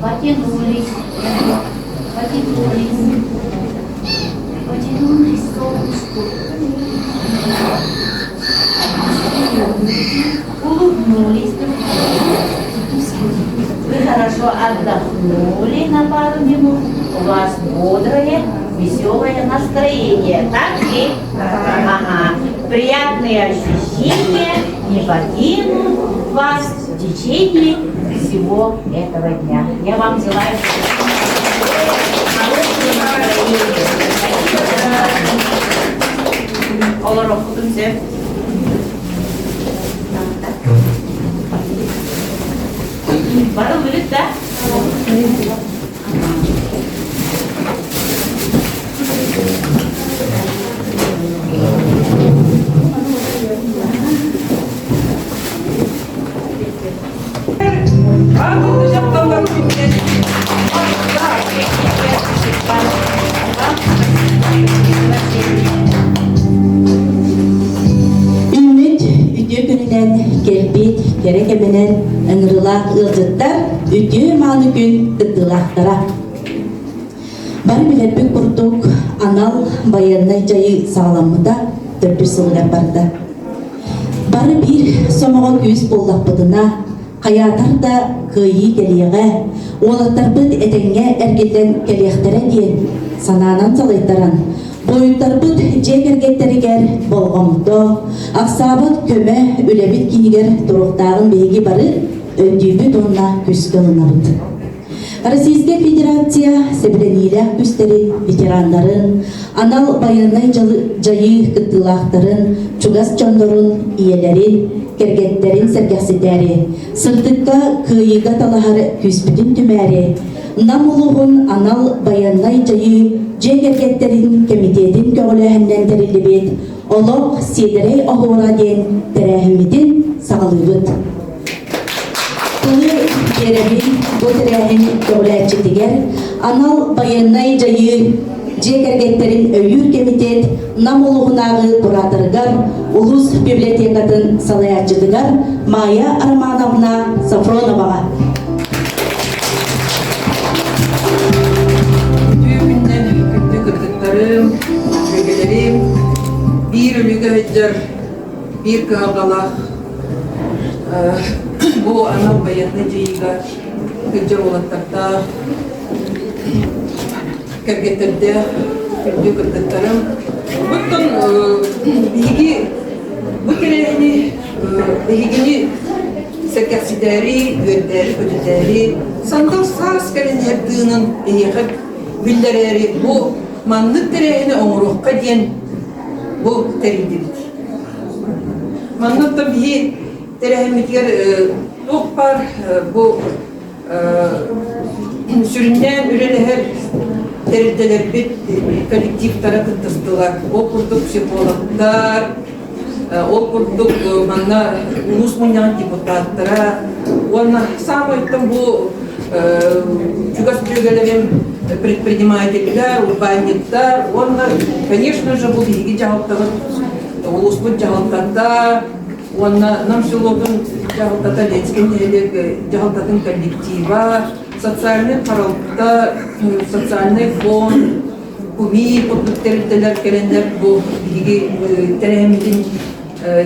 Потянулись, потянулись, потянулись к солнышку. Улыбнулись друг другу. Вы хорошо отдохнули на пару минут. У вас бодрое, веселое настроение. Так ли? Ага. Приятные ощущения не покинут вас в течение всего этого дня. Я вам желаю хорошего настроения. Олар окудum size. Барыл білет, да? Ümmet üdü gününden kelbet kerek emenen ıngırılak ılcıttar üdü manı gün ıddılaqtara. Bar bilerbek kurduk anal bayanay jayı sağlamıda dördü sılgar barda. Bar bir somoğa küs bollaqpıdına hayatar da kıyı geliyeğe oğlattar bıd etenge ergeten keliyektere diyen sananan salaytaran boyuttar bıd jegergetteriger bolğamdo aksabat köme ülebit kiniger turuqtağın beygi barı öndüğümü donuna küs kılınardı. Российская Федерация Себренилях күстери ветерандарın, анал баянай жайы кыттылақтарын, чугас чондорун, иелерин, кергеттерин сәргәсетәре, сыртыкка кыйыга талахары күспүтін түмәре, намулуғын анал баянай жайы жегергеттерин комитетин көгіләһіннен тәрелебет, олық седерей оғура ден тәрәхіметін сағылыбыт. Кулы керебин götürəhin dövlətçidiger, anal bayanay jayı jegərgetterin öyür komitet namuluğunağı kuratırgar, ulus bibliotekatın salayatçıdigar Maya Armanovna Safronova'a. Tüyünden kütlü kırdıklarım, bölgelerim, bir ölüge hüccər, bir kıhavlalaq, bu anal bayanay jayıga hüccər olattarda kergetterde kütlü kırdıklarım. Bundan bu tehigini serkəsidəri, gördəri, ödədəri, sandal sağ skəlin yerdığının ehiqib bildirəri bu manlık terehini oğruqqa diyen bu terildir. Manlıkta bir terehimitiger toqpar bu süründen üreleher terildeler bir kolektif tarafı tıstılar. O kurduk psikologlar, o kurduk manna ulus munyan deputatlara. Ona самый bu чугас бөлгелерим предпринимательler, урбанниктар. Onlar, конечно же, bu bilgi cevapları ulusput cevaplarda. Ona nam селодың cevaplarda летскендейлер cevapların коллектива, социальный паралықта, социальный фон, куми поддықтарыдылар келендер bu bilgi terehimдin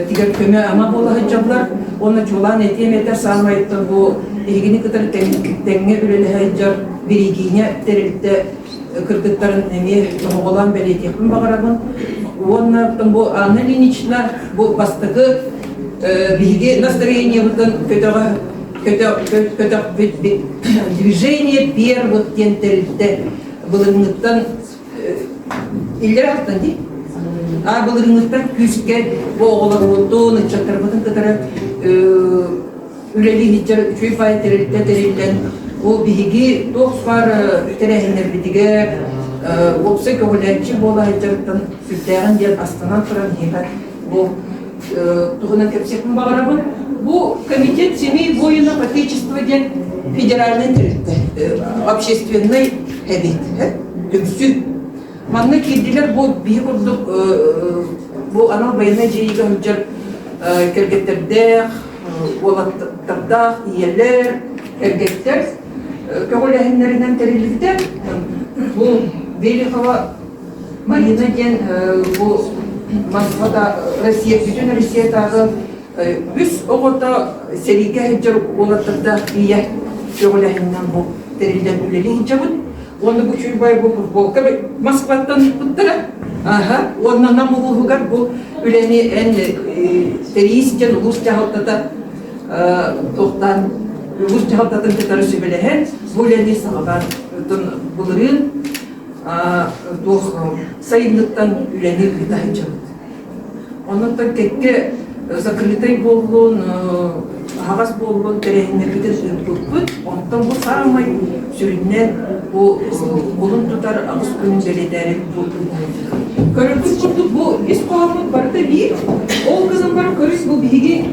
тигер көмө ама болағы жаблар. Оны жолан етем етер сағмайыттың bu ilgini kadar tenge ürelehaycar birigine terilde kırdıkların emi olan belediyekin bağırabın. Onlardan bu analiniçler bu bastığı bilgi настроение kötü движение первых тентерилде былыңыттан иллер алтын değil. Былыңыттан küske boğular olduğunu çatırmadın kadar üreli hiccar üçü pay terilden o bilgi dokspar terehinler bidiger opsa köhülerçi bola hiccardan sütleğen diyen astanan turan hihat bu tuğunan kepsekmin bağırabın. Bu комитет семей воинов Отечества ден федеральный теrilde общественный хабит tümsü. Manna kirdiler bu bihi kurduk bu anal bayına ceyiga hiccar kergetterde olattarda iyeler эргеттер көгөләһиннәреннән териликтер. Бу Велихова Марина ден бу Москвада Россия, бүтүн Россиядагы үс огото сериге хиджер олаттырда ия көгөләһиннән бу терилден үлели хиджабыт. Оны бу чуйбай бу футболка Москвадан туттыра. Ага, оннан намулугар бу үлени эн терисден улус жагылтата тоқтан улус жагылтатын кетары сөбелеген бу үлени сагаган булырын тох сайындыктан үлени кытайын жабыт. Оннан кекке закрытой болгон ағас болгон терехинергиден өткөппүт. Онтан бу самай сүрүннен булун тутар агыс күнүн беледери көрүлүп курдук бу эс коомдук барда бир ол кызым бар көрүс бу биги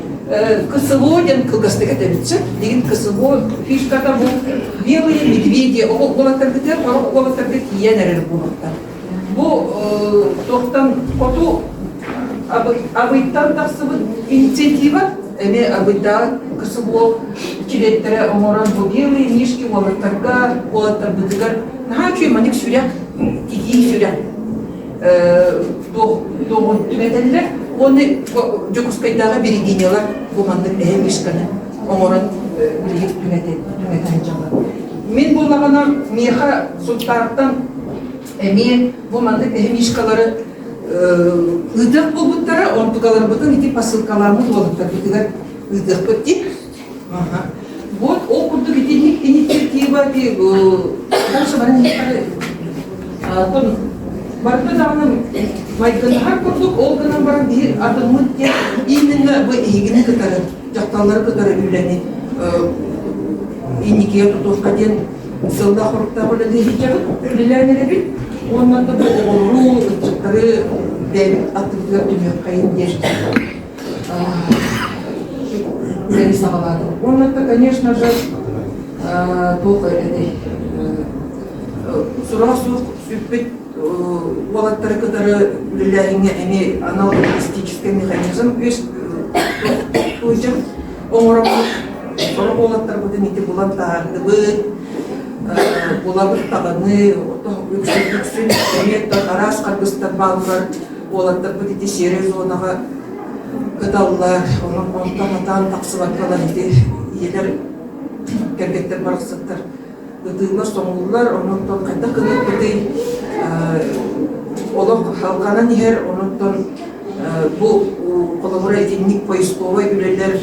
КСО ден кылгастыга тебитсе деген КСО фишката бу белые медведи олаттаргытер олаттарга кийен эрер булактар бу токтан коту абыйттан таксыбыт инициатива эме абыйда КСО чилеттере оморан бу белые мишки олаттар бытыгар нахачу маник сүряк тиги сүряк doğun tümetenler, onu Jokuskay'dağa biri giyiniyorlar, bu mandık ehem işkanı, omoran bilgip tümeten canlar. Men bulağına Miha Sultan'dan emeğe bu mandık ehem işkaları ıdık bulutlara, ontukaları bıdın iti pasılkalarımız oluklar, bıdılar ıdık bıddik. Вот окурдук итинник инициатива ди дальше баран тон барда дагы майданга курдук ол гана баран бир адымы де именно бу игине кытары жакталары кытары үлени иникия тутуска ден сылда хорукта боле дежижабы үлелерне бит ондан да оору чыктары дебит атып түмөк кайын деш нарисовала. Он это, конечно же, только этой сурасу сюпит волоттары, которые влияния имеют аналогистический механизм, есть тоже омором волоттар будут не булантарды бы булабыт таганы өксүн эмет тарас кыргызстан балдар волоттар будут серия зонага Кыталлар, онтан тақсыбатталар ете, иелер кәргеттер барықсаттар. Үдігілер, соңғылар, онтан қайта қынып бүдей, олық халқанан егер, онтан бұл қолығыра единник поисковай үлелер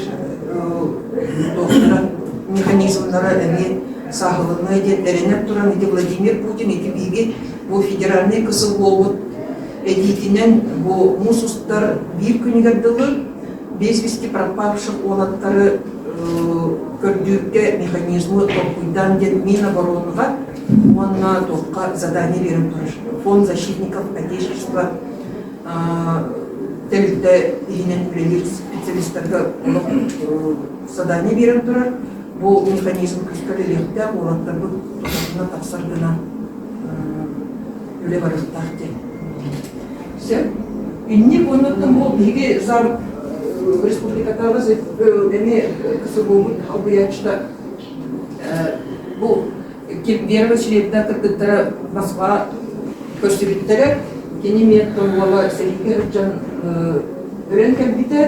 тоқтыран механизмлары әме сағылыны едеренеп тұран еді Владимир Путин еді бейге бұл федеральный кысыл болуд Эдитинен бу мусустар бир күнігерділі без вести пропавших олаттары көрдүрге механизмы топуйдан ден Минобороныға онна тоққа задание беріп тұрыш. Фонд защитников Отечества тәлді егінен үлелер специалисттарға задание беріп тұрар. Бұл механизм күскілерді олаттарды тоқына тақсардына үле барықтар. Инник оннан бул биги зар республикатабыз эми кысыбыбыт албыячта бул веровочилерден кыргыттара Москва көрсөбүттөрө кени меттон бола Серикерджан өрөнкен бите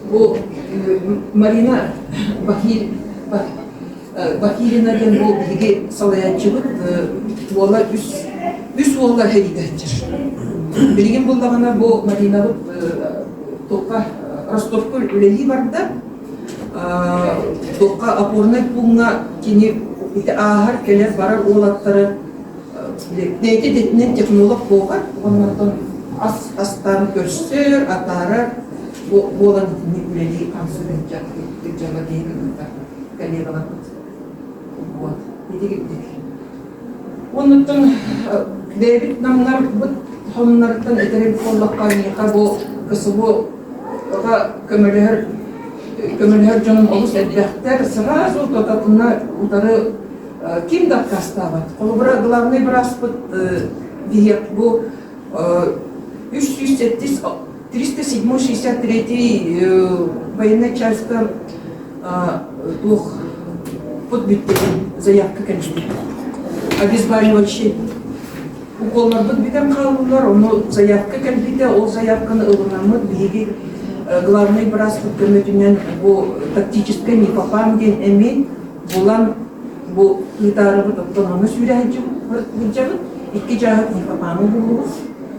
бул Марина Бакирина ден бул биги салаячыбыт бола үс болла хедидеттер. Билген болдағана бұл Маринабыт тоққа Ростовқа үлелі барда тоққа опорный пунктна кені ағар келер барар олаттары дейті детінен технолог болғар оннан астарын көрсер, атары болан детіне үлелі қамсырын жағы дейін коллегалар оннан бейбіт намнар бұд Хоннардан этерен коллакка миха бу КСО-га көмөлөр жонун олус эдбехтер сразу тотатына удары ким даккастабат. Колбура главный браспыт диет бу 307-63 военная часть тух вот биттерин заявка конечно. Обезболивающий. Уколлар бит битен калуулар, ону заявка келбите, ол заявканы ылынамыт биги главный брас көмөтүнөн бу тактическая непопам ден эми булан бу литарыбы топтонону сүрәнчү булжабы икки жагы непопамы булу.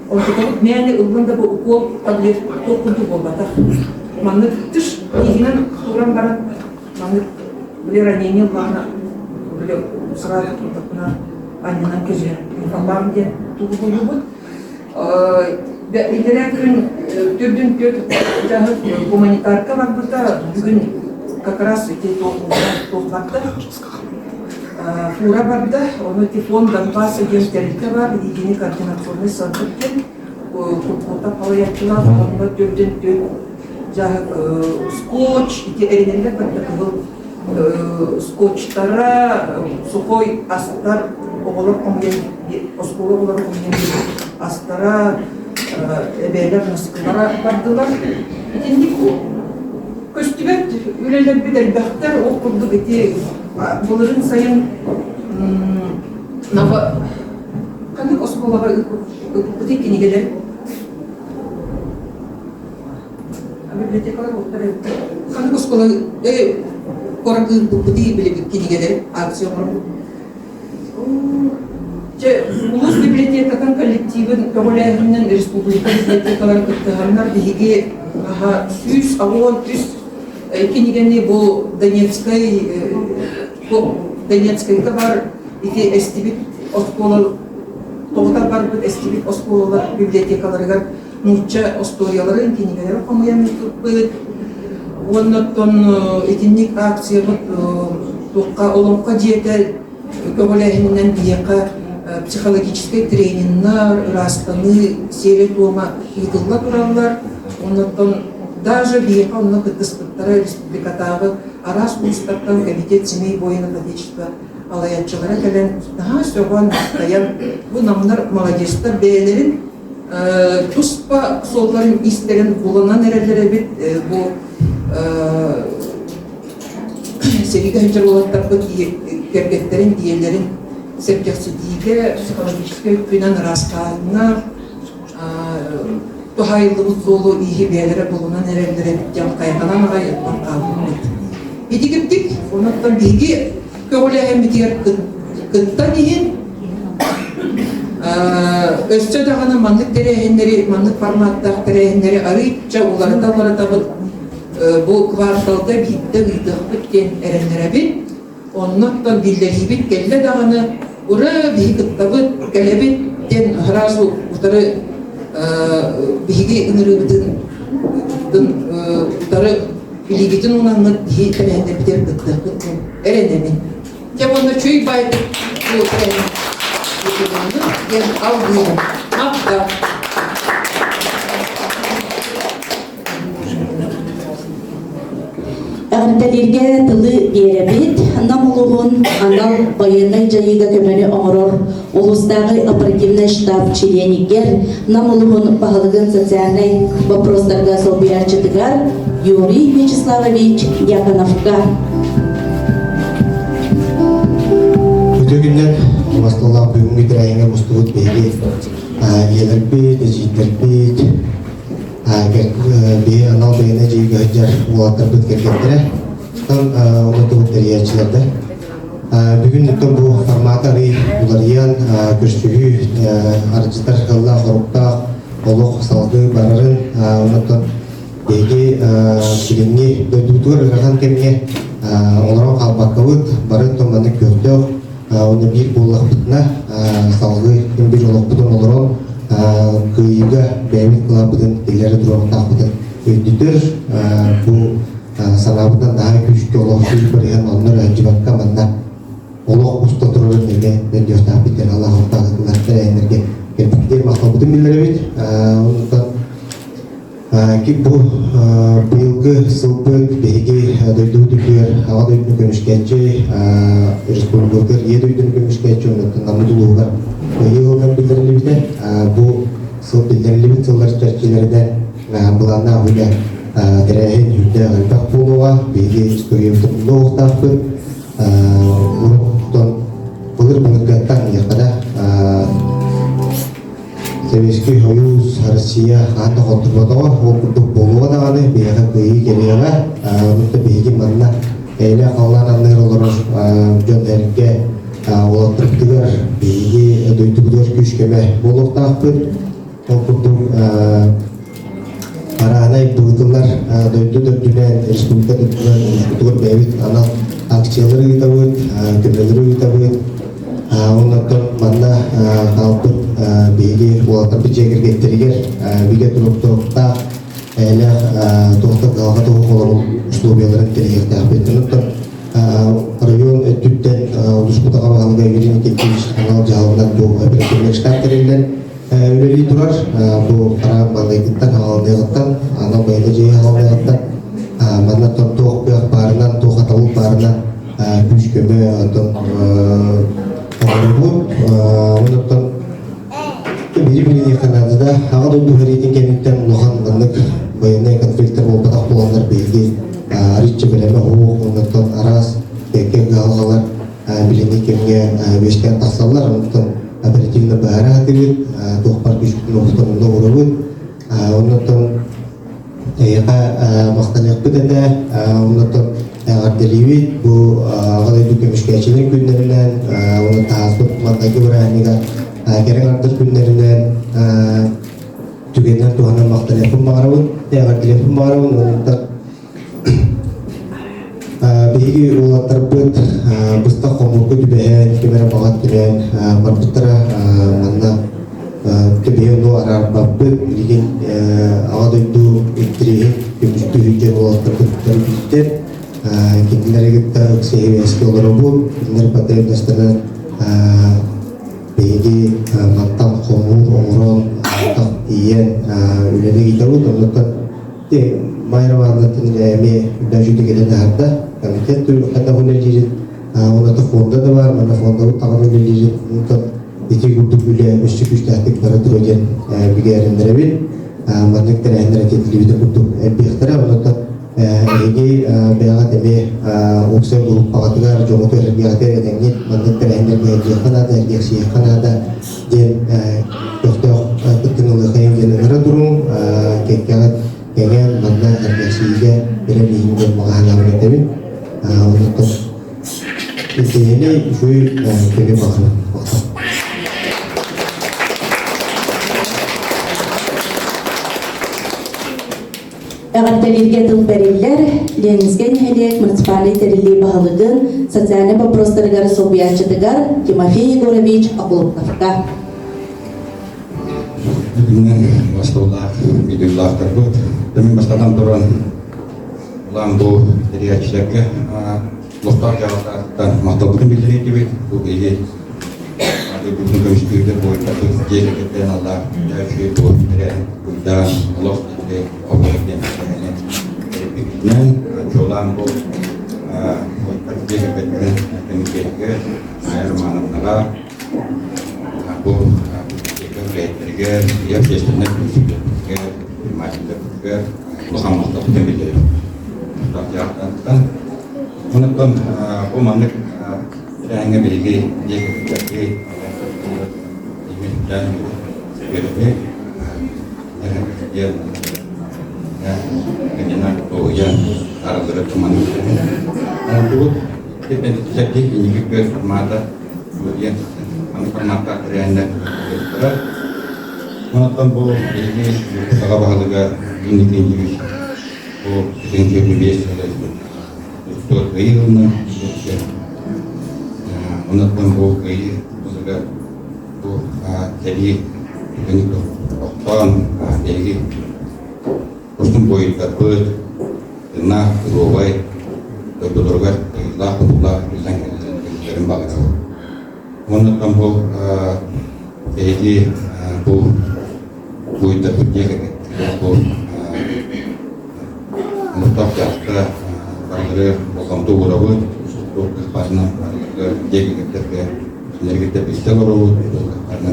Онтукулук мени ылгында бу укол таблет токунду болбата. Манны тыш игинен туран барат. Манны биле ранение бана биле сразу токуна аннан кеже непопам ден тугулубут. Иделен күн түрдүн төт жагы гуманитарка бар burada бүгүн как раз эти толкатты. Фура бар да, оны телефон Донбасс агенттерите бар, единый координационный центр кен, куркута палаяттылар, онда түрдүн төт жагы скотч, эти эренелер бар да скотчтара, сухой астар, оголор комген, осколо оголор комген астара эбейлер носкалара бардылар. Итинник көстүбет үлелер бедер бактар окурдук эти булырын сайын наба кандай осколага ыкпыты кинигелер библиотекалар октары кандай оскола коракы ыкпыты билебик кинигелер акциялар улус библиотекадан коллективин көңүләһинен республика библиотекалар кыттыганнар биги аха сүз авон үс кинигени бу Донецкайга бар ити эстибит осколалар тогда бар бит эстибит осколалар библиотекаларга мурча историяларын кинигелер окумуян бит оннотон этинник акция бут тукка олонка жете көңүләһинен бияка психологический тренингнар, растаны, серия дома идылла тураллар. Оннотон даже бияка онна кыттыспыттара республикатагы арас курстаттан комитет семей воинов отечества алаятчылары келен сөгөн таян бу намнар молодежьтар бээлерин туспа солларын истерин буланан эрелере бит бу сегиге хечер болаттар бу кергеттерин диелерин септерсидиге психологический күнен раскалына тухайлы золу иги бээлере булунан эрелере жан кайганан агай баркалын идигиптик онуттан биги көңүлэһэ митигер кыттан иһин өссө дагана маннык терэһиннери маннык форматтаах терэһиннери арыйча уларытабыт бу кварталда битте ыйдыхпыт ден эреннеребит оннуттан биллерибит келле дагана ура биги кыттабыт келебит ден сразу утары биги ынырыбытын утары билигитин унаңы ди терэһиннер битер кыттыхпыт эренемин Тевонда чуй байт я алдым мапта Әгәртәләргә тылы беребит, намулугун анал военный жайыга көмәне оңорор, улустагы оперативный штаб членигер, намулугун баһалыгын социальный вопростарга собиячыдыгар Юрий Вячеславович Якановка. Өтөгүннен Мастоллах бүгүнкү тирайыңа мустубут беги елербит, эжиттербит, бе анал бейне жейге хыджар улаттарбыт кергендере, тон онутубут териячилерде. Бүгүн үттөн бу форматары уларыян көрсүгү арчытар кылла хорукта олук салды барарын онутон беги сигинни дөдүтүр ырган кемге олорон калбаккабыт барын томаны көрдө оны бир боллақпытына салғы бір олақпытын олырон күйігі бәймет қылапытын келері дұрауын тақпытын өйдітір бұл санабыдан daha күшкі олақпытын бірген онлар әнжібаққа манна олақ ұста тұрырын неге бәнде өстақпытын Аллахын тағытыларды әйнерге келпіктер мақталпытын білдері бет онықтан бұл биылғы сылбын беге дөйдігер аға дөйдіні көмішкәнче республикалар е дөйдіні көмішкәнче онықтан намыдылуғар өйеғылған білдірілі біте бұл сыл білдірілі біт сылдар чәрчелерден бұлана ұйда тәрәхен үйді ғалпақ болуға беге көйемді ұлы оқтақ бұд урухтон былыр быңгаттан якада Советский Союз, Россия, ата хотурбатова, окурдук болуга даганы бияга кыйы келега, онута биги манна эйле калган анныр олорор жон эрге олаттырыптыгар биги өдөйтүгүдөр күчкеме болуктаакпыт, окурдук араанай быытылар дөйдүдөр дүнен республика дөйдүгөр бэбит анал акциялары гытабыт, көмөлөрү гытабыт, оннотон манна калпыт биги олаттырпыт жегергеттеригер биге туруктукта эле тоқта калга тоқ олорун условияларын терегертаакпыт. Оннотон район өттүттен улуспутага багалга бирин кеткениш канал жалынан бу оперативный штаб терилен үлели турар. Бу кара балайгыттан алгыттан ана байда жей алгыттан маннатон тоқ бияк барынан тоқ аталып барынан күч көмө атон оннотон бири-бирине канадада ага дойду харитин кенттен улахан ганнык военный конфликттер болбатак болгондар белги аричче белеме ооқ оннотон арас теке галгалар билини кемге бештен тасаллар. Оннотон оперативно баара атыбыт тохпар күчтүн октонунда урабыт. Оннотон эйга мактанякпыт эте. Оннотон арделивит бу агадайду көмүшкечилик күннеринен оны тааспыт мандайгы биранига керең ардыр күннеринен түгеннен туганан мактанякпын баарабын, арделивпын баарабын. Онунта биги улаттарбыт быста комурку түбээн кемере багат түнен барбыттара манна төбөөн арарбаппыт билигин агадайду иттиригин көмүштүү үйтен улаттарбыттар биттер кинилеригитта ыксеевески олоробу кинилер потребностьтарынан биги маттан комур оңорон аттак иен үлене гитабыт. Оннотон майрамаанатын эми үдәжүдү келен арда комитет хата хүлежирит онато фонда да бар, мана фонда тагын хүлежирит. Оннотон ити гурдук үле өччү күчтәктик бара турген бигерендеребит мандыктар эндер кетилибит гурдук эпихтера. Оннотон эги бяга теме оксе групп пагатыгар жомото эргиате эдеңит мандыктар эндер канада эргиси канада ден тохтох тыгынылы хайгенера турун кеккагат кеген манда эргисиге берелиинге маганалар этебит. Оннотон итени шуй кеге багына Әгәртәләргә тыл бәрелләр, Ленинскен хәлек муниципаль терили баһалыгын социаль вопростарга собиячыдыгар Тимофей Егорович Акловка. Бүгіннен бастаулар, видеолар бұд. Дәмен бастадан тұран ламбу териячлерге лоқтар жағатардан мақталбудың білдірейді бет. Бұл бейге бүгін көмістігідер бойында бұл жері кеттен аллар жәші бұл бірен бұлдан лоқ етті объектен Нен жолан бұл жері кеттен комитетке айырманымнаға бұл Ger, dia biasanya ger, macam ger, lokal maktab tembilir. Rakyat kan, menonton pemanik yang memiliki dia kebijakan, dan berbagai yang kenyanan yang arah berat pemanik. Untuk kita jadi ini ke permata, kemudian permata teranda berat. Menonton bu ini juga bahagia ini tinggi bu tinggi biasa untuk kayunya menonton bu kayu juga bu jadi ini tu okton jadi kostum boy terbuat tenang berubah berubah lah untuk bisa terembak menonton bu jadi bu Bui terpuji aku menetap jasa pada waktu tu berapa untuk pasna pada jadi kita jadi kita bisa berapa karena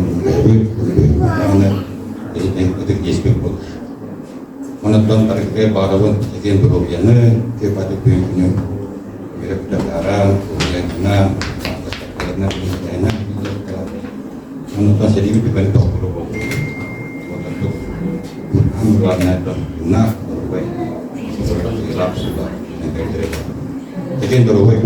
karena jadi kita jadi pun menetap pada pada pun jadi berapa ke pada punya kira kita sekarang Karena karena untuk jadi lebih banyak dulu. Untuk warna dan guna baik. Hilap sudah negara. Jadi baru baik.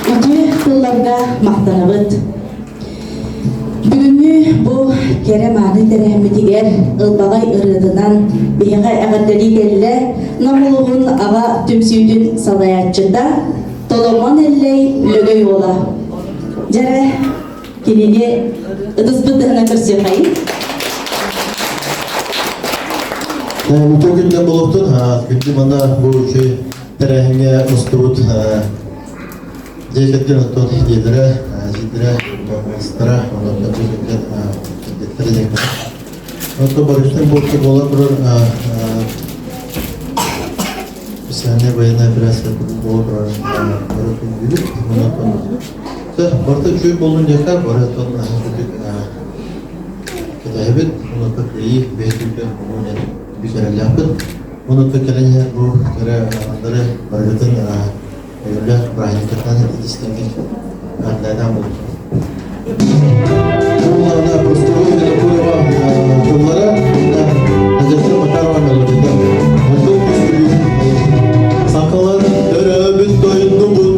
Ütü kıllarga maqtanabıt. Бүгүнү бу кере маны терехмитигер ылбагай ырыдынан биһига агардери келле намулугун ага түмсүүдүн салаяччыда толомон эллей лөгөй ола. Жара киниге ыдыспытына көрсөкайын. Bu günde bulutun gündü bana bu şey terehine ustavut ceketler otot yedire jidire stara ona da ceketler ceketler oto barıştan bu bola kurur bir saniye bayana biraz bola kurur barışın ona da barta şu bolun jaka barışın kita hebet ona da iyi beşikte ona bir kere yapın ona da kelenya bu kere andere barışın Yaudah, Brian kita nanti distinguish dan bu. Bunlarla prosedür ve kurva bunlara hacetler makarvan melodide. Untuk üstü sakalar döröbün doyundu bu.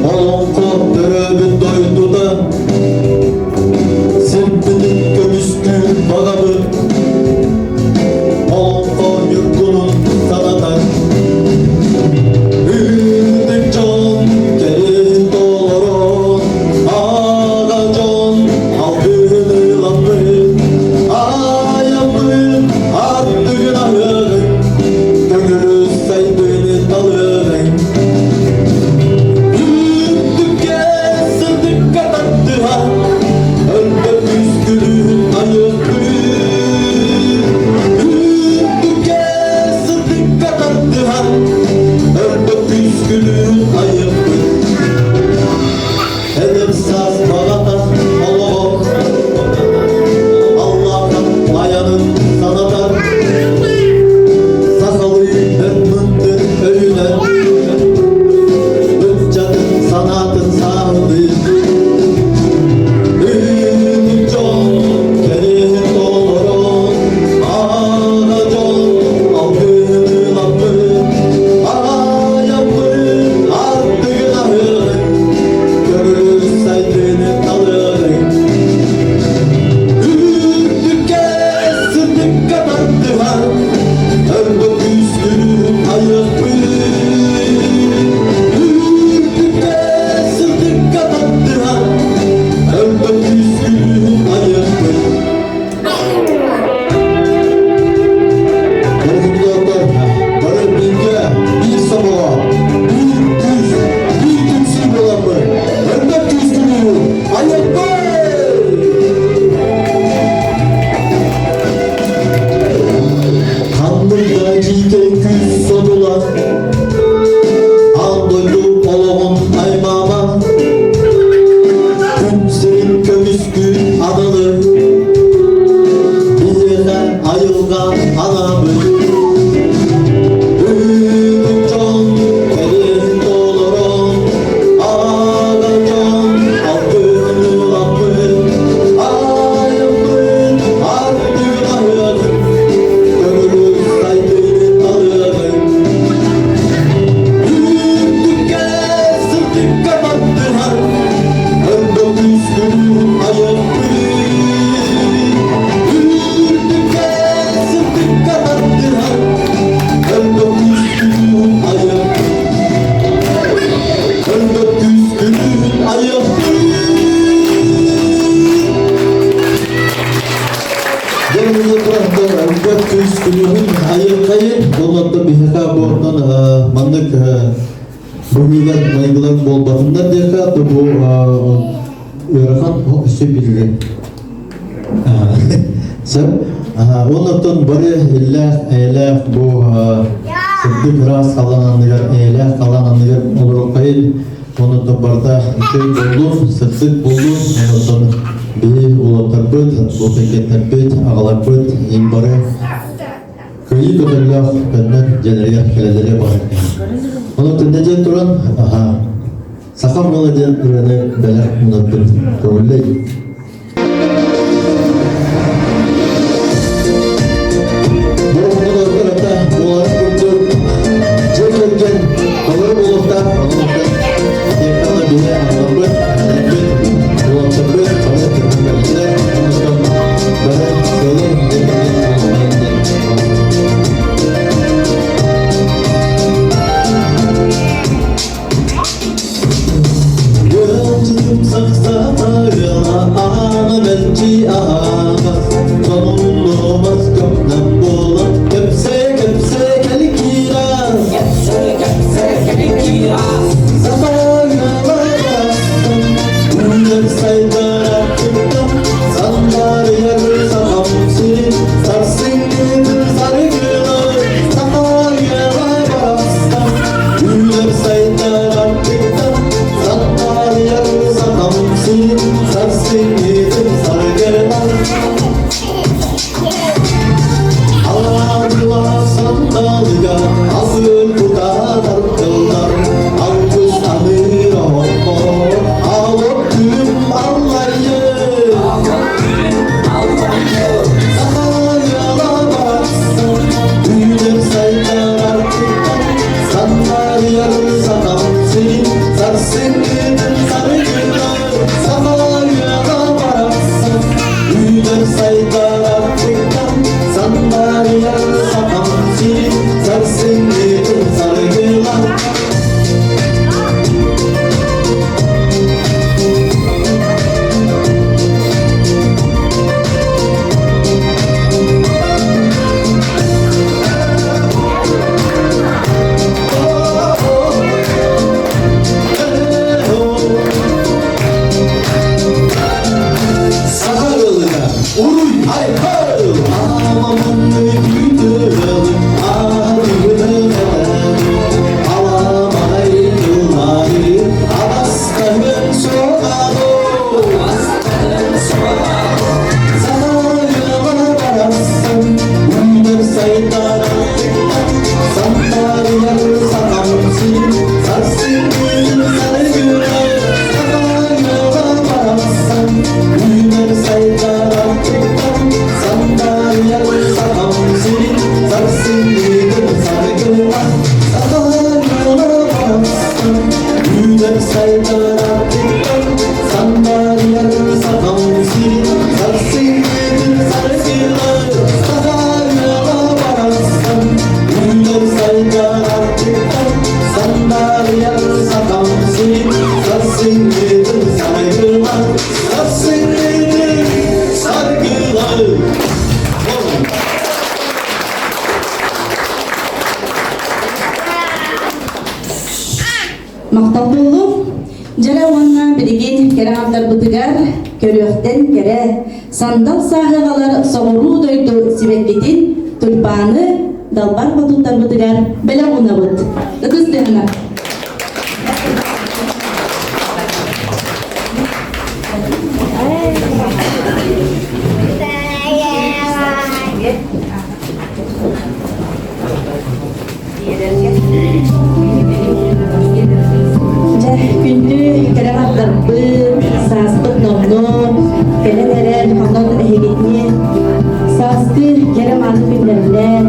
Alonko döröbün doyundu da. Sirpinin kömüskü bagabı. Alonko yurkunun sanatar. Ondan böyle eller bu sıddık ras kalananlar eller kalananlar olur kayın onu da barda şey buldum sıddık buldum ondan bir ulatar bıt bu peket bıt ağlar bıt imbare Köyü kadar kandan jeneriya kelelere bakar. Onu tendece turan aha. Sakam olacağı ürünü beler unattır. Trolley. Maqtallı jara wanna bilgin kere altar butugar körüyökten kere sandal sahagalar soğuru doydu sibetlitin tulpanı dalbar batuttar butugar bela unabut. Dıdızdıhına. Gündü keramatlardı, sastık nonno, keleler, hamdan ehegitni, sastı keramalı günlerle,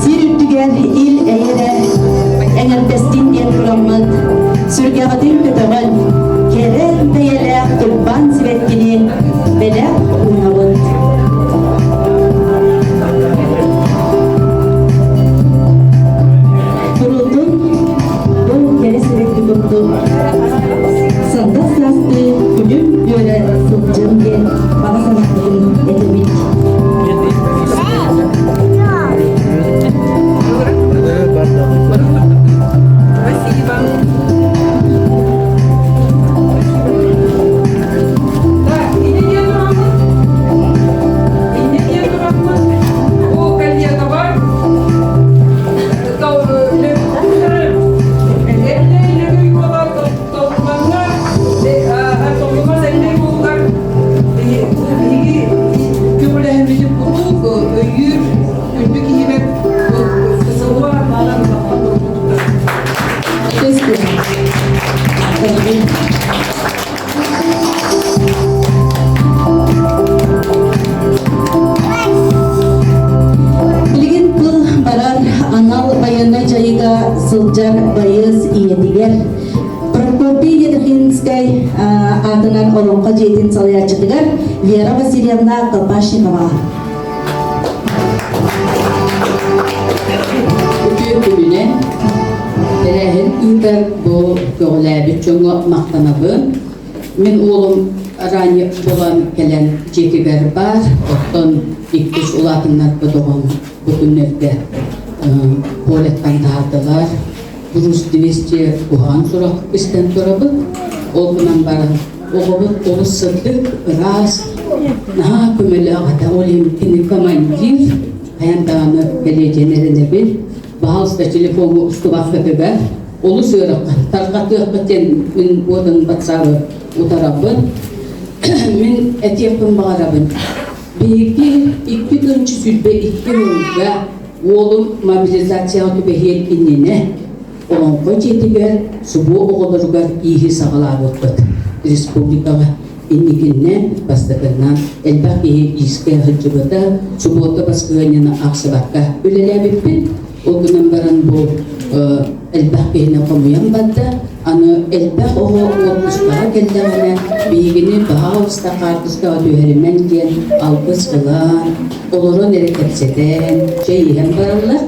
sir üttügen il eğere, сылынан олонқа жейтін салыячыдығар Вера Васильевна Колпашникова. Күнүнен терәһин үндәр бу көгләбит чоңго мактанабын. Мен улым рани болан келен жетигер бар. Оттон иккиш улатыннар бодогон бу күннәрдә полеттан тардылар. Бурус 200 ухан сурак истен торабы. Ол менен баран оғыбыт олы сырдык раз наha көмелі ағата олем кені командир аяндағаны кележенеріне бел бағалыста телефону ұстыбақытыға олы сөріққан тарғатыqпытен мен одын батсағы ұтарабын мен әтеқпін бағарабын бейгі 2 сүлбе 2 өңгі олым мобилизацияға түбәхел иннене олонқы жетігер сұбу оғылырғар игі сағалар өтпіт республикаға иннигинне бастығынан әлбақ ие иске ғыджыбыда сұбуыты басқығанына ақсыбаққа өлеләбіппін оғынан баран бұл әлбақ кейіне қомуян бадда аны әлбақ оғы отпұспаға келдіғана бейгіні бағауыста қартысқа өтуәрімен ген алпыс қылан олырын әрекетседен жайыған баралар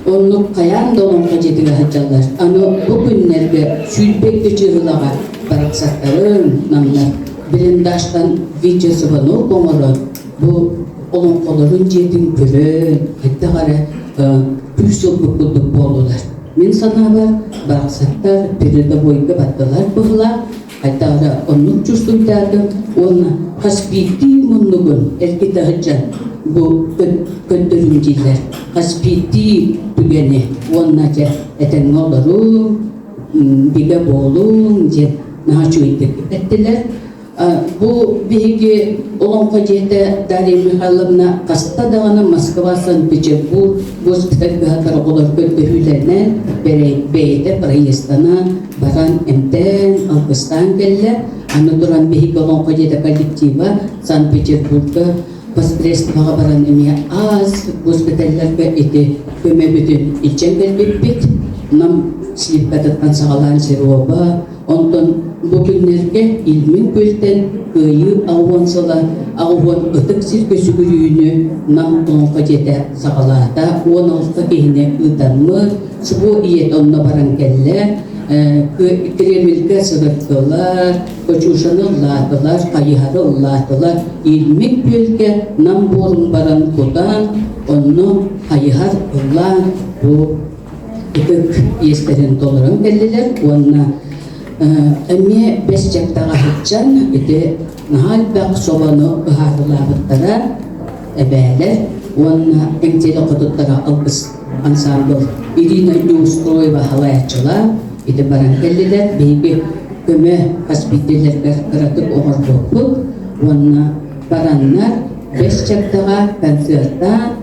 онлық қаян долонға жетігі ғыджалар аны бұл күннерге сүлбекті жығылаға барақсаттарын намлар білімдаштан видеосы бану қоңыры бұл олон қолырын жетің көрін қайтта қара пүсіл бүкілдік болулар мен сана бар барақсаттар переді бойғы баттылар бұғыла қайтта қара онлық жүрсімдарды оны қаспейті мұнығын әркеті ғыджан бұл көндірім дейлер қаспейті түгені онына жа әтен олыру биге болуң деп нағачуйдік әттілер. Бұл бейге олонқа жеті Дарья Михайловна қасыта дағаны Москва, Санкт-Петербург госпитальға атыр олар көндірілерінен бейді проездана баран әмтен Алғыстан келі. Аны тұран бейге олонқа жеті коллектива Санкт-Петербургға воскресстваға баран әме аз госпитальлерге еті көме бүтін илчен келбеппет. Нам слипкатыттан сағалан серуаба, онтон бүгінлерге илмін көлтен көйі ауансыла, ауан ұтық сирке сүгірүйіні нам оңқа жеті сағалата, 16 кейіне ұданмы, сұбу иет онына баран кәлі, Кремльге сұрықтылар, көчушаны ұлладылар, қайығары ұлладылар, илмін көлге нам борын баран құдан, оны қайығар ұллан, бұл үтік естерін толырын кәлілер, онына әме 5 жақтаға хытчан, үті нағал бақ собаны ұғарылабыттара әбәлер, онына әңтелі құдыттара алғыз ансамбыл Ирина Неустроева халаячыла, үті баран кәлілер, бейгі көмі қаспиттелерге қыратып оғыр боқпық, онына бараннар 5 жақтаға концерттан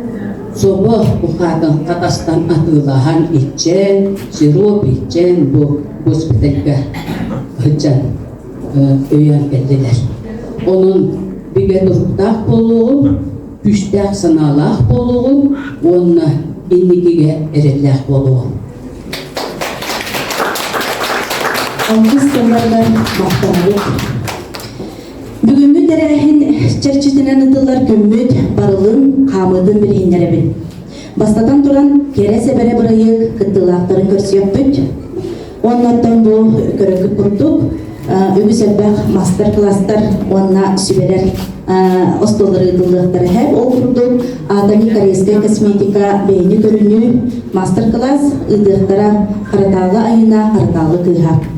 Собы ұқатын қатастан атылаған итчен, сироп итчен бұл госпитальға ғыджан өйен келділер. Оның біге тұрттақ болуғын, күштәқ сыналақ болуғын, онына иннекеге әрелләқ болуғын. Алғыз томардан мақтанылық. Бүгінгі тәрәхін чәрчетінен ұтылар көмбет барылын қамыдың білгендеребін. Бастатан тұран кере сәбәрі бұрайы күттілақтарын көрсеп бүт. Оннаттан бұл көрікі құртып, үгі сәббәқ мастер-кластар онна сүбелер остолары ұтылықтары әп ол құрдып, атами корейская косметика бейні көріні мастер-класс ұдықтара қараталы айына қараталы күйхап.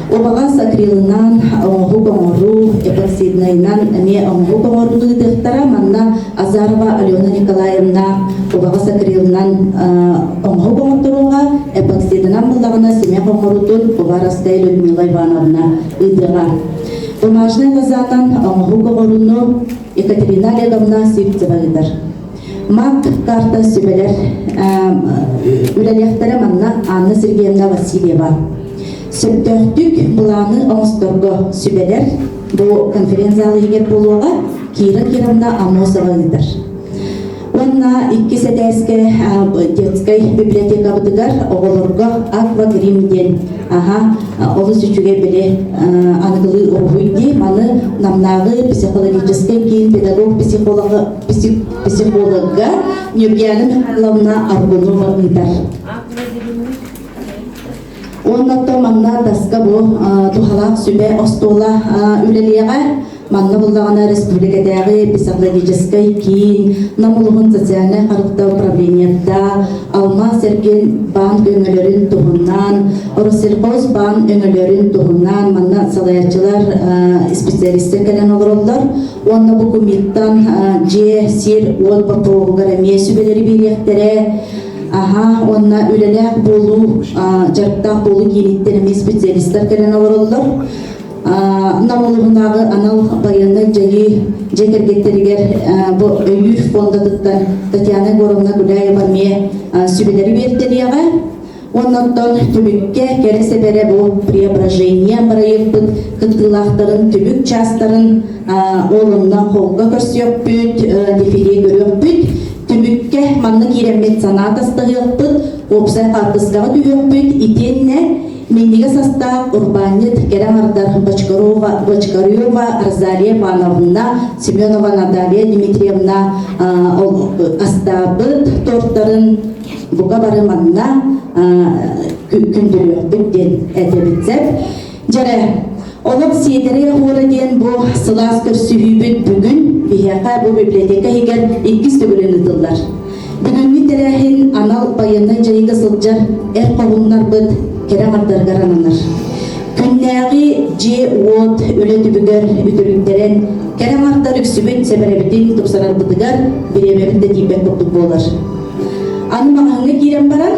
Обағас акрилынан оңғы қоңыру, эпоксиднайынан әме оңғы қоңыруды дықтара манна Азарова Алена Николаевна обағас акрилынан оңғы қоңыртыруға эпоксидынан бұлдағына семе қоңырудын Обараскай Людмила Ивановна ұйдыға. Бумажный лазатан оңғы қоңыруны Екатерина Олеговна Сипцевағыдар. Мак карта сөбелер үләлектері манна Анна Сергеевна Васильева. Сөптөктүк бұланы оңыстырғы сүбелер бұл конференциялы егер болуға Кира-Кирамна Амосова едір. Онна 2 сәдәске детскай библиотека бұдығар оғылырғы Аква Гримден олус үчүге биле аныгылы оргуйди маны намнагы психологический кийин педагог психолога Нюргияна Михайловна Аргунова ыйтар. Оннотто манна таска бу тухалак сүбе остола үлелиеге манна буллагана республикадагы психологический кийин намулугун социальный характер управлениятта алма серген банк өңөлөрүн тугуннан Россельхоз банк өңөлөрүн тугуннан манна салаячылар специалисттер келен олороллор онна бу кумиттан же сир от попугара месүбелери бириектере онна үлелек болу жарттак болу кийиниттерими специалисттер келен олороллор намулугунагы анал баяндай жайы жекергеттеригер бу өйүр фондадыттан Татьяна Егоровна Гуляева ме сүбелери бертерияга оннотон түбүкке кересе бере бу преображение проектын кыттылактарын түбүк частарын олунна холга көрсөкпүт дефиле көрөкпүт түбүкке манны киремет санатастыгыппыт опсай картысгага түгөкпүт итенне Минига состав урбанит Керамардар Бочкарева Розалия Павловна Семенова Наталья Дмитриевна астабыт торттарын буга барыманна күндүрү бүттен эдебитсеп жаре олоп сиедере хураден бу сылас көрсүбүт бүгүн бияка бу библиотека егер 2 түгүлүн ытылдар бүгүнкү терехин анал баяндан жайга сылжар ковуннар быт Керамардар гарананар. Күннәги же от өле түбүгер бүтүрүктерен керамардар үксүбүт себеребитин тупсарар бытыгар биремебитте тийбек боптук болар. Аны маңаңы кирен баран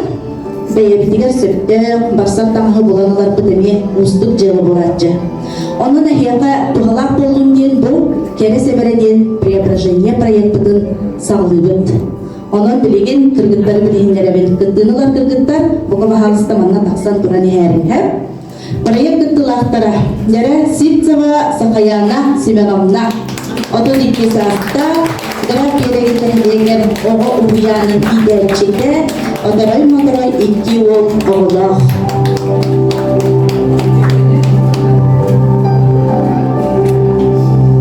бейебитигер сөптө барсак тамагы буланалар бытеме устук жылы болачы. Онун ахияка тухалак болдун ден бу кере себереден преображение проектын саалыбыт. Онон билеген кыргыттары билегендеребен кыттыналар кыргыттар буга бахалыста манна таксан турани хәрин проект тылактара дәре Сипцева Сахаяна Семеновна отон 2 саатта граф керегетен ого уяны идерчете одорой моторой 2 ол оголох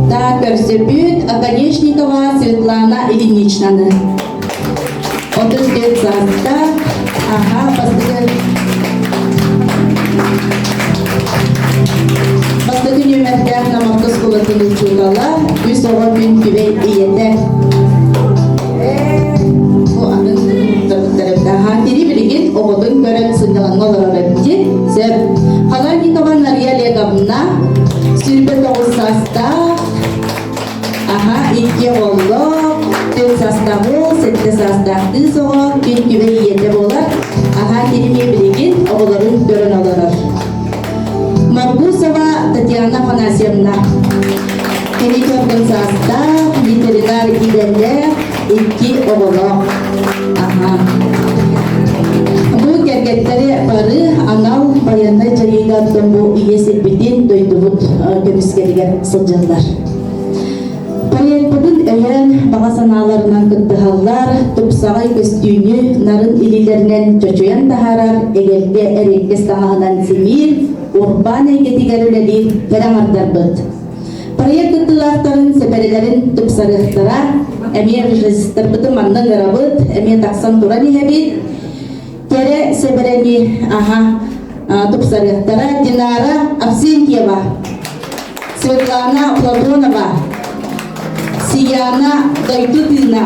да көрсөбүт Акадешникова Светлана Ильиничнаны отыз 5 саатта бастығы нөмірдер намақты скулатын ұлчуғала үз оғы күн күбей иеті. Бұл анын тұрғыттарымда тері білген оғыдың көрін сыңғылан олар өтті. Халаникова Нария Леговна сүрбе 9 саатта 2 олы 4 састағы, 7 састағы соғы күн күбей иеті болар. Тереме білеген оғыларын көрін оларар. Маргусова Татьяна Фанасьевна. Кенекердің саста ветеринар иденде 2 оғылы. Бұл кергеттері бары анал баяндай жайыгаттың бұл иесетбетін дойдығыт көміскерігер сылжандар. Проектбудun өйен бағасаналарынан кыттыхаллар тупсағай көстүйіні нарын илилерінен чөчуян тахарар эгелге эреккес таңағынан семир урбан әйгетігер үлелер керамардар бұд. Проект кыттылақтарын сәбәрелерін тупсарықтара әме режистр бұды манның ғарабыд, әме тақсан туран ехебет тере сәбәрені тупсарықтара Динара Авсентьева, Светлана Платонова, Сияна Гайтутина,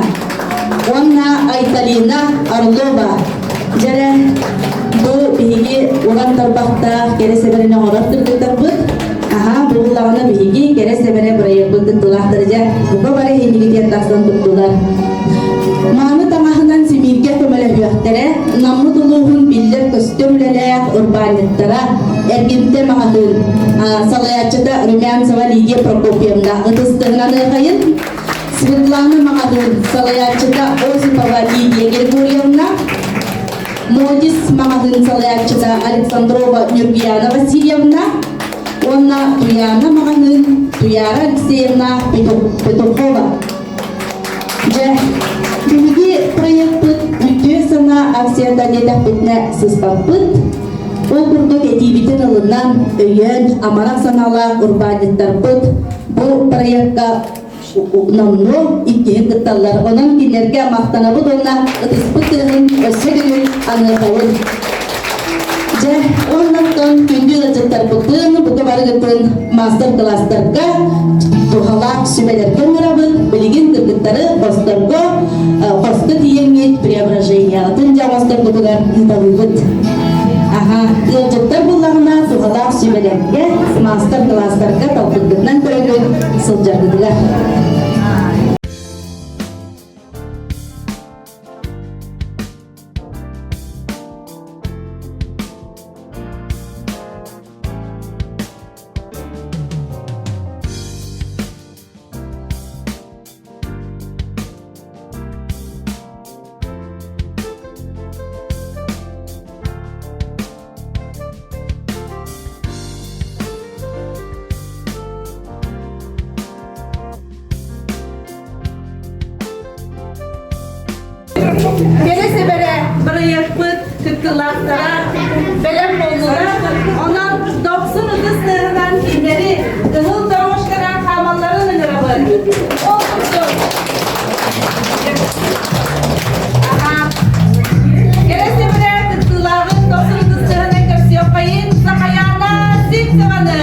Онна Айталина Орлова. Жара бұл биһиги уран тарбақта кере себеріне орақтырдықтар бұд. Бұғылағына биһиги кере себере бұрайық бұдын тұлақтырыжа. Бұға бары хенігіден тақсан тұттылар. Маны таңағынан семирге көмілі өқтері, намы тұлуғын білдер көстөмлелер урбаниттара, әргенте мағатын салаячыда Румянцева Лидия Прокопьевна ұтыстығынан өйқайын, Светлана Мағадын салаячыда Осипова Лидия Григорьевна, Модис Мағадын салаячыда Александрова Нюргияна Васильевна, Онна Туяна Мағадын Туяра Алексеевна Петухова. Биһиги проект үтө сана акцияда недах битне сыспаппыт. Ол курдук этибитин ылынан өйөн амарак санала урбаниттарбыт бу проектка намну иккиһин кытталлар. Онон кинерге мактанабыт онна ытыспытыгын өссөгүн аныгылын. Же оннаттан күндү ытыттарбытын буга барыгытын мастер-класстарга тухалак сүмелерге ырабыт, билигин кыргыттары босторго хосты тиеңет преображениятын жамастырбытыгар ынтабыбыт. Ылжыктар буллагына тухалак сүмелерге мастер-класстарга талбыттынан көрөгөн сылжардыдыгар. Келесі бәрі проектпыт күткілақтара бәлем болдыра, онан 90 ұтыстығынан кейдері ұғыл дауышқара қамаларын ұңырабы. Ол күтті. Келесі бәрі күткілағын 90 ұтыстығынан көрсі өпайын, сақаяна сик сығаны.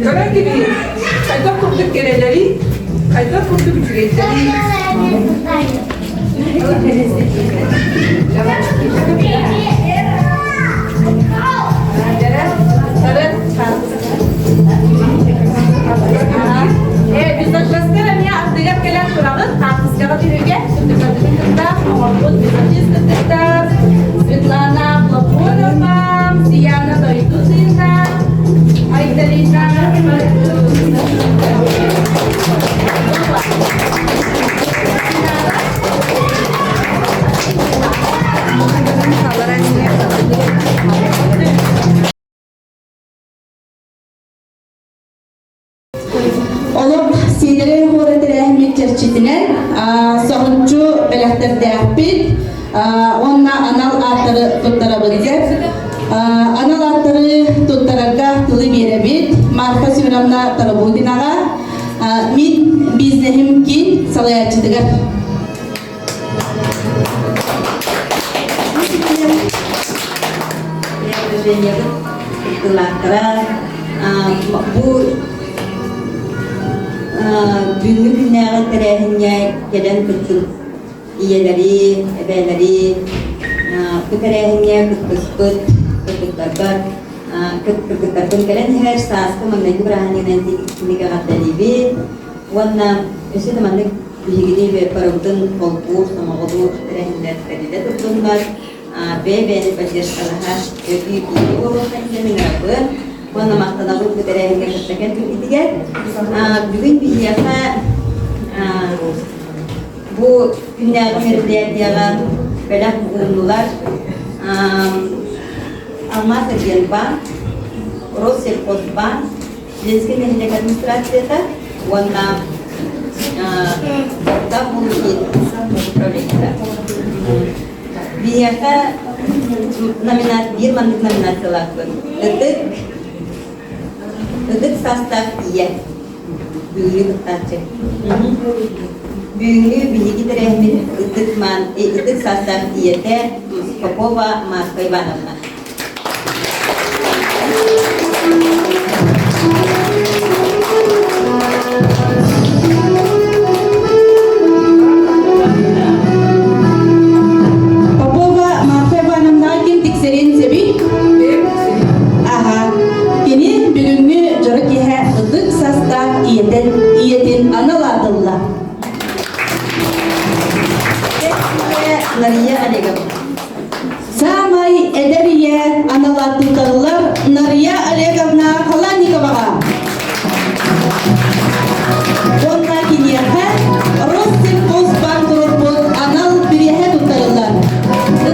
Gören gibi kayda kurduk gereleri, kayda kurduk ücretleri. Biz açlasılarım ya, atlayıp gelen kurağın tartışkalı birige, Светлана Платонова, Сияна Дойдузина, Айталина. Olup Sidere Horatı Rahmet Çerçitine soğuncu belahtar dağıpit onna anal atları tuttarabilir. Anal atları tuttaraga tılı birebit. Marfa Süramna Tarabudinaga min biznehim kin salayacıdıgar. Bu günlü günlere terehinye gelen kısım iyeleri, ebeleri, bu terehinye kıskıskıt, kıskıskıskıt, Keketatan kalian harus saat kemenangan berani nanti nikah kata libi, warna itu teman dek begini berperuntung konkur sama konkur terhendak terhendak tertunggal, bebe pasir salah jadi itu kan jadi ngapa, warna makna aku terhendak terhendak ketiga, juga biasa bu punya kemerdekaan dia pada nular almas kerjaan bank, Rosel Pos Bank, जिसके महीने का दूसरा था वरना तब mungkin biasa nominasi bir mantuk nominasi lakukan detik sastra iya büyük tartı büyük bilgi terehmin detik sastra iya te Popova Marko Ivanovna. Popova Marko Ivanovna kim tikserin sebi? Aha. Kini bugünkü jorok ihe ıdık sasta iyetin analadılla. Nariya Alegam. Samay ederiye analadılar Nariya Alegovna Kalanikova. Onlar kiniyehe Rostel Postbank Gruput anal birihe tutarlar.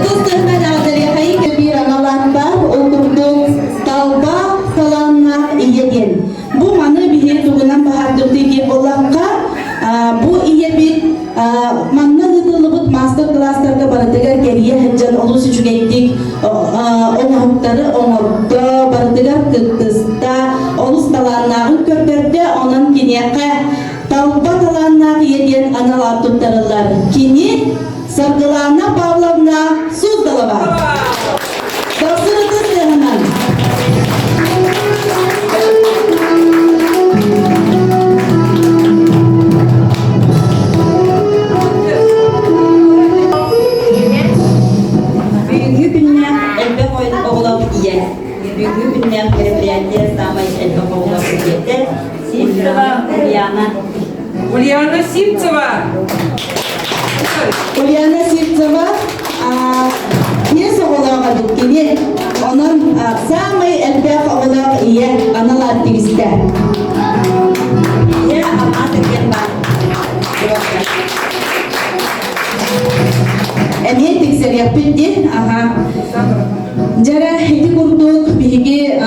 Dostlarına nazariyayı bir analarında okurduk talba kalanlar iyedin. Bu manı bir tuğunan bahardırdaki olakka bu iyi bir manna hıdılıbıt master classlarga barıdıgar geriye hıccan olusu çügeydik oğukları oğukta barıdıgar kıkısta olus talanlarını köpürde onun kiniyaka talba talanlar yediyen analar tuttarırlar. Kini Sargılana Pavlovna Suzdalova. Dostlarınız hemen. Büyük günler elbette oğlan iye. Büyük günler merkeziyet sama elbette oğlan iye. Simsova Ulyana. Ульяна Симцева. Ulyana Sivtsova piyasa olağı dükkini onun samay elbette olağı iye anal aktiviste. Ya ama terken var. Emniyet tikseri yapıttı. Jara hedi kurduk bihigi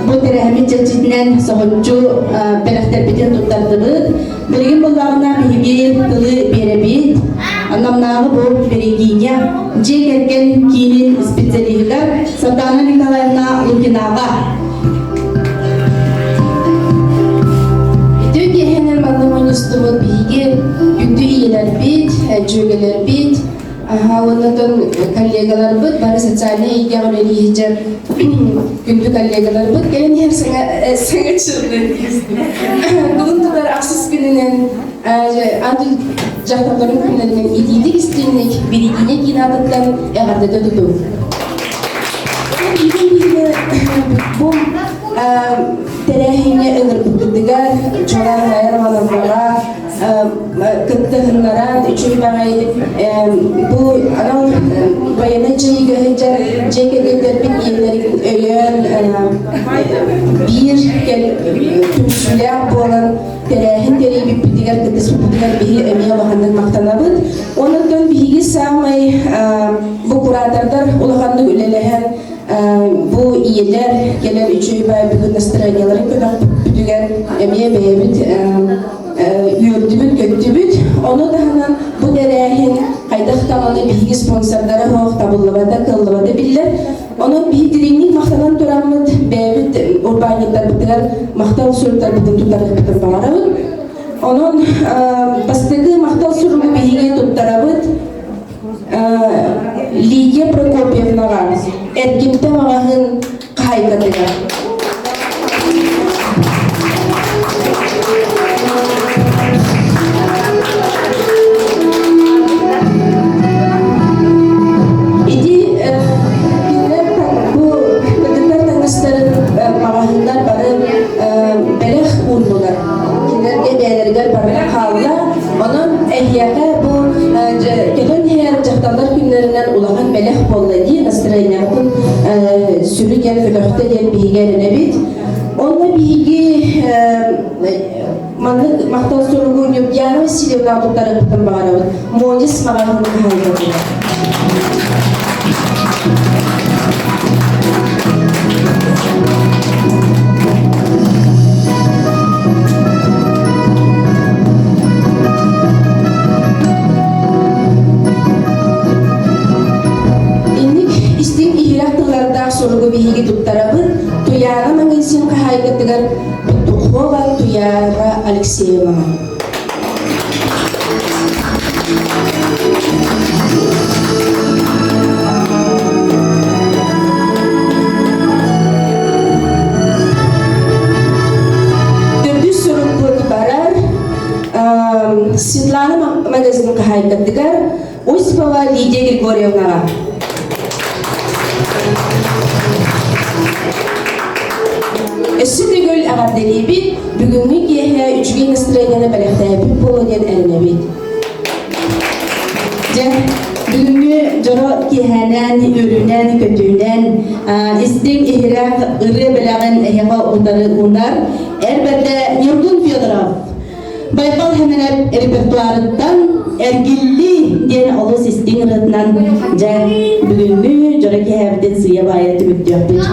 bu terehmi çelçitinden soğutçu perekter biten tuttardığıt. Birgin bulağına bihigi tılı berebit. Anlamnağı bu berigiye cekerken kinin spesiyeliğiler Satana Nikalayevna Lukinağa. Türkiye hener mandaman üstüvü bihigi yüktü iyiler bit, cügeler bit. Ondan kollegalar bud, bari sosyalne ilgi öğreni hicap gündü kollegalar bud. Gelen her sana çıldı. Bunun tutar aksız gününden adil cahtaların günlerinden idiydik isteyenlik birikine kinadıktan eğerde de tutum. Bu terehine ılır bıkıdıgar, çoğalan ayarmalarlara kıttığınlara, üçüncü bağayı bu anal bayanıcıyı göhece cekedeler bir yerlerin öyen bir tümsüler bu olan terehin tereyi bir pütüger kıtısı pütüger bir emeğe bakandan maktanabıd. Ondan bir sağmay bu kuratardar ulağandı ülelehen bu iyiler gelen üçüncü bağayı bugün astralyaların kadar pütüger emeğe beyebit yürüdübüt, göktübüt. Onu da hemen bu derehin kaydak talanı bilgi sponsorları hoğuk tabullabada, kıllıbada bilirler. Onun bir dirinlik maktadan duramıd, beyebit urbaniyetler bitiler, maktal sürükler bitin tutarık bitin bağırabıd. Onun bastığı maktal sürümü bilgi tuttarabıd, Lidia Prokopyevnağa, erkimte mağahın kaykatıga. Тияка бу кехен хер жакталар күннәреннән улаган мәлех боллады настроениятын сүрү гел фөлөхтә ден бигәленә бит. Онда биги манны мактау соргу Яна Васильевна туттары тутан багарабы. Мондис магаһын хайгы. Sorgu bihi tuttarabın Tuyara mangisin kahaygatıgar Tuhova Tuyara Alexeyeva. Dördü sorun bu barar Sitlana magazin kahaygatıgar Uspava Lidia Grigorievna. Sütü göl ağabeyleri bit, bugünlük yehya üçgen ıstırayana belirteyip polonyan eline bugünkü joro kihenen, ürünen, kötünen, istek ihrak, ırı belağın ehya onları unar, elbette Yurdun Fyodorov. Baykal hemen repertuarından ergilli diyen olus istek rıtnan, bugünkü joro kihevden suya bayatı müddüyaptır.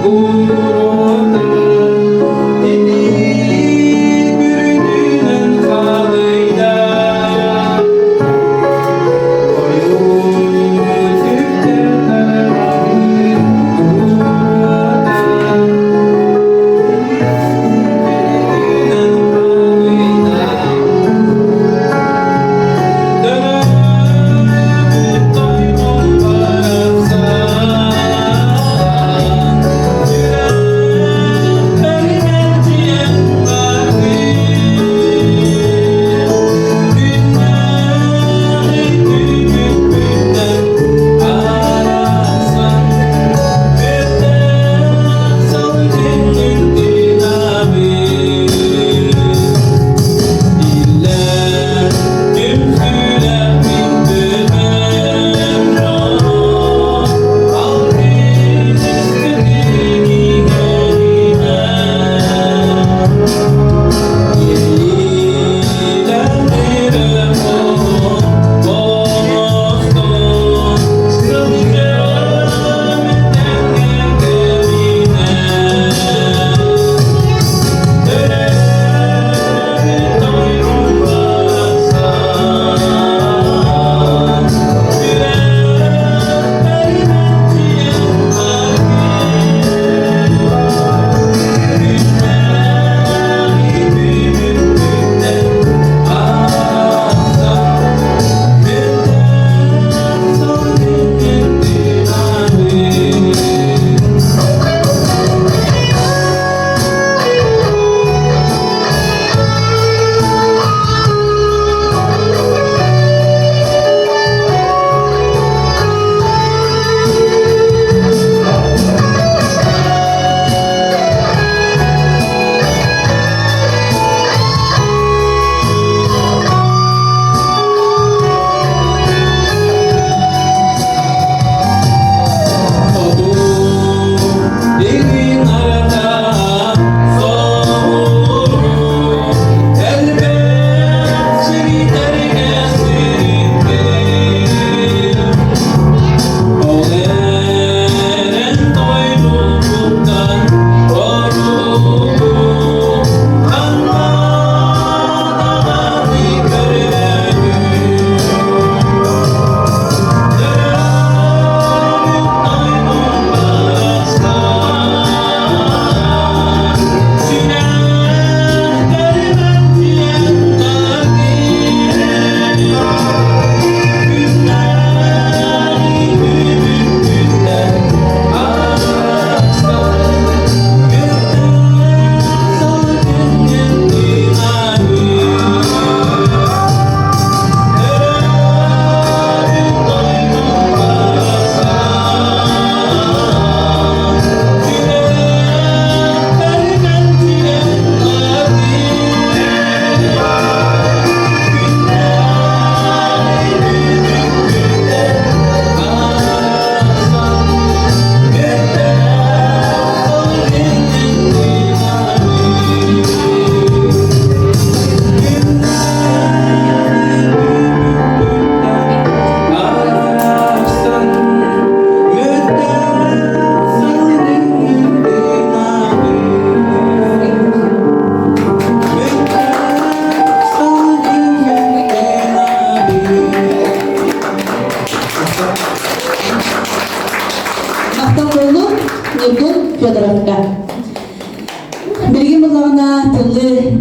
Oh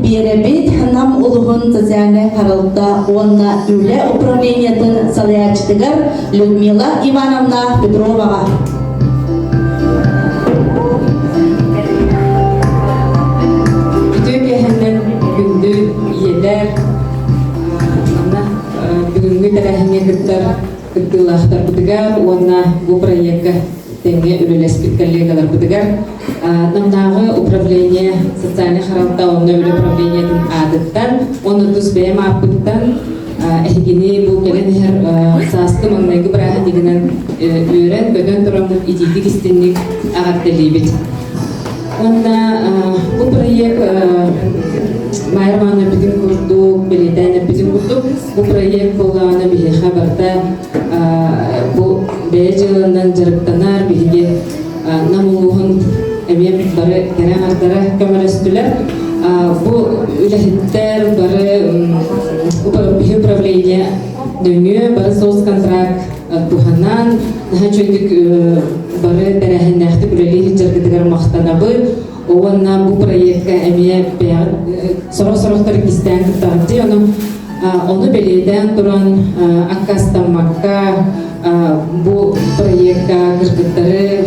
Беребит нам улугун социальный харалта онна үле управлениятын салаячтыгар Людмила Ивановна Петровага. Бүтөкеһеннен күндү иелер бүгүнгү тәрәһиңегиттер кыттылаахтар бутыгар онна бу проектка теңге үлелеспиткаллыгалар бутыгар намнагы управление социальный харалта онна үле управлениятын адыттан оны тус бэм аппыттан эхигини бу келенер саасты маңнайгы быраха дигинен үйрен көдөн турамут идийдик истинник агаттелибит. Онна бу проект майраманы бүтүн курдук, билетени бүтүн курдук. Бу проект болланы биһи хабарда бу бэжылынан жарыктанар биһиги намулугун эмем бары керен ардара көмөлөстүлөр. Бу үлэхиттер бары биһи управление дөңү бары соц контракт туханан наха чөйдүк бары тәрәһиннәхти бүлелиһи жаргыдыгар мактанабы. Онна бу проектка эмие сорох-сорохтар кистен кыттарди onu белейден туран аккастамакка бу проектка кыргыттары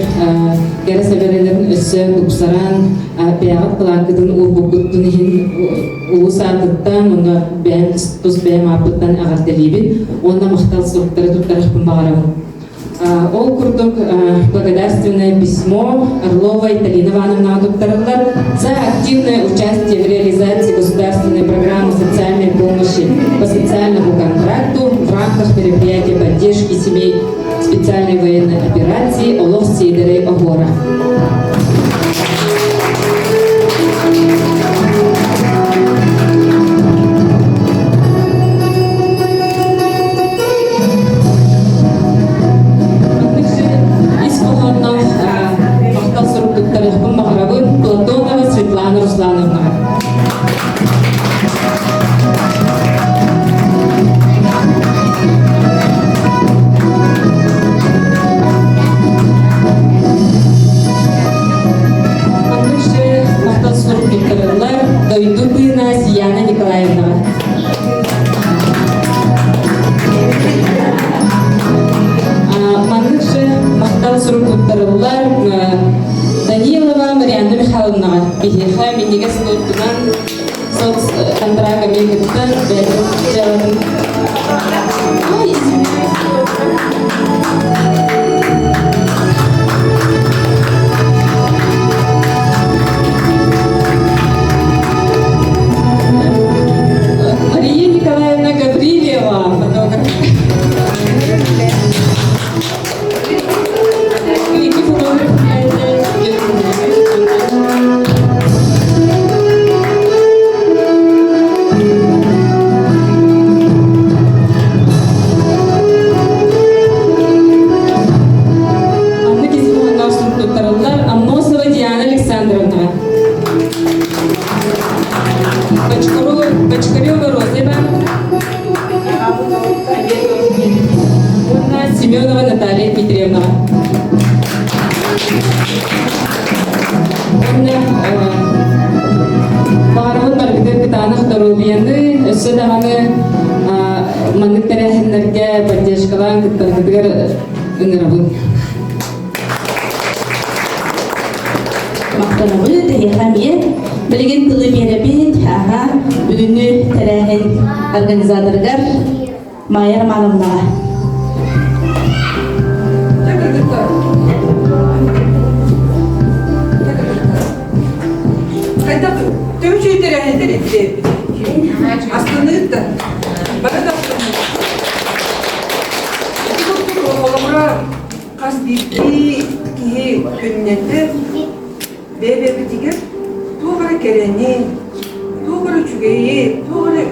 кересеберелерин өссө тупсаран бягат плакытын урбукуттун ихин улусатыттан онда бэм тус бэм апыттан агартелибит онда мактал суруктары туттарыхпын багарабын. Ол курдук благодарственное письмо Орловой Талины Ивановны Адуктарылар за активное участие в реализации государственной программы социальной помощи по социальному контракту в рамках мероприятия поддержки семей специальной военной операции Олох Сейдерей Огора. Платонова Светлана Руслановна. Дойдубина Сияна Николаевна. Маныкшы мақтал суруктарылар Данилова Марьяна Михайловна. Бихиха миниге слуттунан соц контрага мегиттан бәлім жалын. Мария Николаевна Гаврилева. Амносова Диана Александровна. Бочкарева Розева. Семенова Наталья Дмитриевна. Бағарығын барбидер кытанық здоровьяны, өсі дағаны маңдық тәрәхінлерге поддержкалан кыттарғыдығыр үңірабын. Мақтанабы тәйхәмие білген тылы беребет бүгінгі тәрәхін организаторгар Майя Романовнаға. Қайда төмші тәрәхіндер етті. Астынығытта. Бара да астынығытта. Қас бейті кейі күнненді бәбәбі деген тоғыры кәрәне, тоғыры чүгейі, тоғыры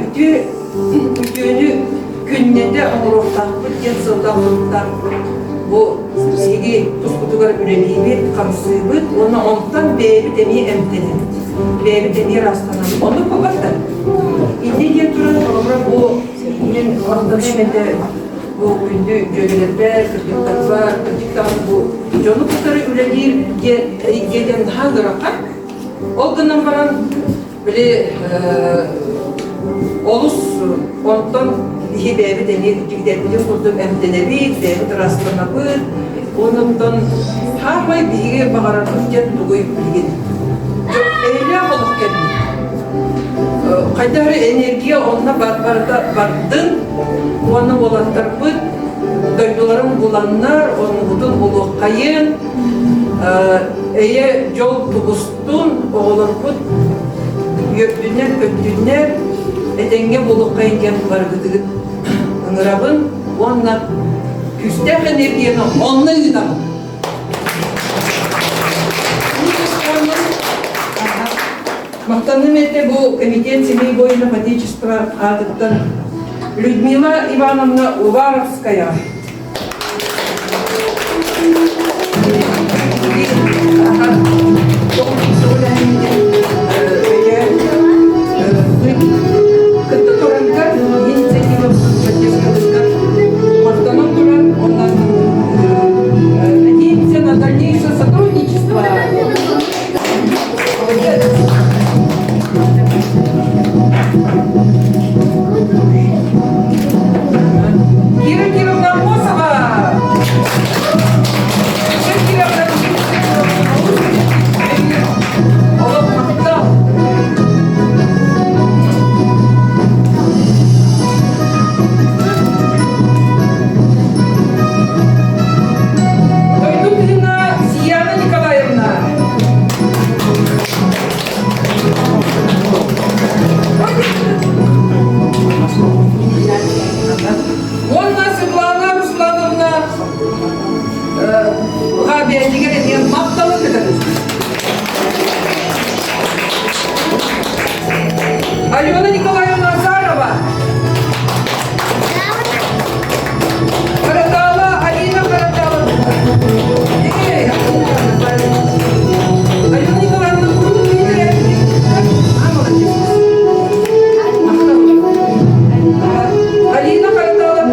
үтіні күнненді аңырықтақ, бүттен сылда ұрықтақ. Бұл сізге тұспытығар үрелейбет, қамсыйбет, оны онтан бәбі дәме әмтенет. Бәбі дәме растанам. Оны көбірді. Инде де тұрын оғыра бұл мен орындығы әменді бұл күнді жөгелербәр, кіргіттар бар, кіргіттар бұл жоны құтары үрелейіп еден ғағыраққа. Ол ғынан баран Böyle olus ondan ihe bäbi deni gidip kurdum emdenebi bäbi rastlanabı onundan harmay bige bagaranıp jet duguy bilgin. Eyle olup geldi. Kadar enerjiya onunla bardın, onu bulanlarpıt, duyduların bulanlar, onu budun bulu kayın, eye yol tugustun, oğulurpıt, yöptünler, köptünler, edenge bulu kayın gen bargıdıgıt, ınırabın, onunla küstek enerjiyonu onunla yıdamın. Мактанным это был комитет семей военно-патического адепта Людмила Ивановна Уваровская. Надеемся на дальнейшее сотрудничество. Кира Кировна Мосова! Алена Николаевна Азарова. Каратала, Алина Каратала. Алена Николаевна, Алина Каратала.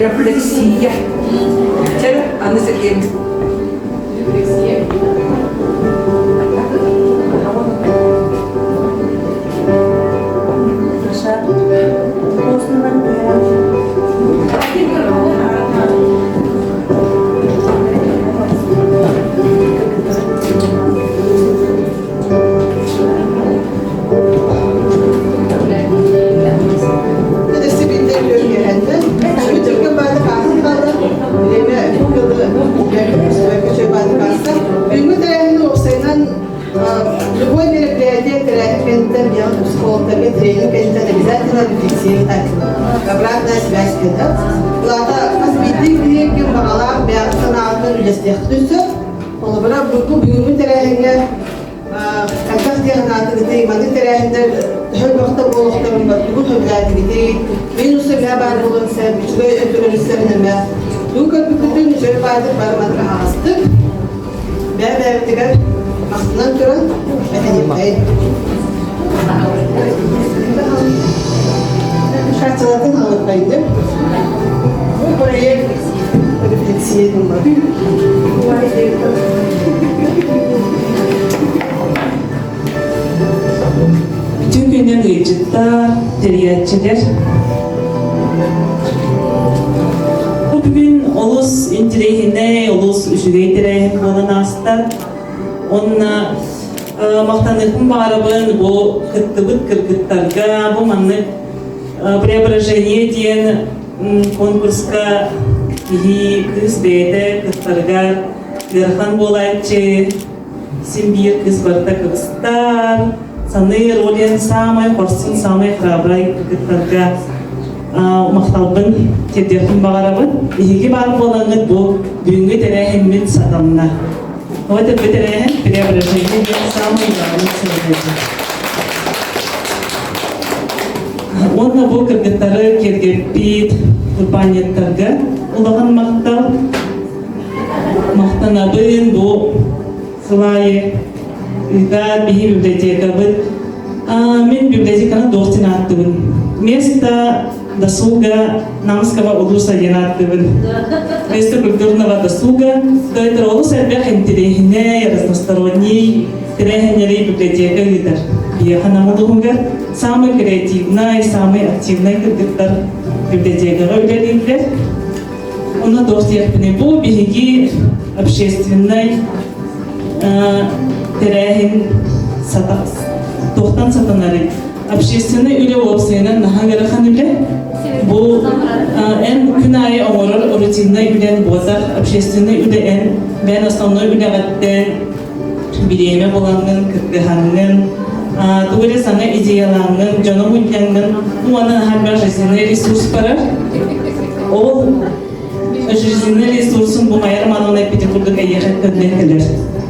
рефлексия. Чер аны секен. Любое мероприятие, психолог, тренинг, это обязательно рефлексировать. Обратная связь. Лата косметик директор бағалар бәрін алтын үлестек түсі. Оны бұра бұл бүгінгі тәрәхінге контакт диагнаты гитей, маны тәрәхінде түхіл вақта болуқтарым бар. Бұл хөбіләді гитей. Мен ұсы бә бар болынса, бүчігі өтілірісі мініме. Бұл көпікті нүжер байды бармадыр ағастық. Бә-бәртігер астынан тұрын әкенептай. Шартылатын алып Buraya refleksiye edin Bütün günden gıcıklar, teriyatçılar. Bugün olus intirehine, olus üşügey tereyhine olan astar. Onunla maqtanıqın bağırabın bu kıttıbıt kırgıttarga, bu manlık преображение диен конкурска и кыз бейді кыстарға верхан болайчы симбир кыз барда кыстар саны ролен самай хорсын самай храбрай кыттарға мақталбын тердерхін бағарабын еге барып болаңыз бұл бүгінгі тәрәхіммен сатамына вот это тәрәхім преображение диен самай бағын сұрдайды Онна бұл кіргіттары кергеппейд құрбанеттарға ұлаған мақтанабын бұл қылайы үйға бейі библиотека бұд. Мен библиотеканы доқтин аттыбын. Место досуга намского улуса ен аттыбын. Место культурного досуга, то это улус әлбәқ интересный, разносторонний, терехенерей библиотека гитар. Еханамудугунга самый креативный, самый активный кыргыттар библиотекага үлелийлер. Оны достиякпыны бұл биһиги общественный терехин тохтан сатанары. Общественный үле опсайынан наха гарахан үле. Бұл эн күн айы оңорор рутинный үлен бозақ. Общественный үле эн бән основной үле ғаттен биреме боланын, кыргыханын, Тугеле саңа идеялаңын, жоның үлгенің, уанын әрбір жизненный ресурс барар. Ол жизненный ресурсын бұл майыр мануына Петербургдық әйеқет көнден келер.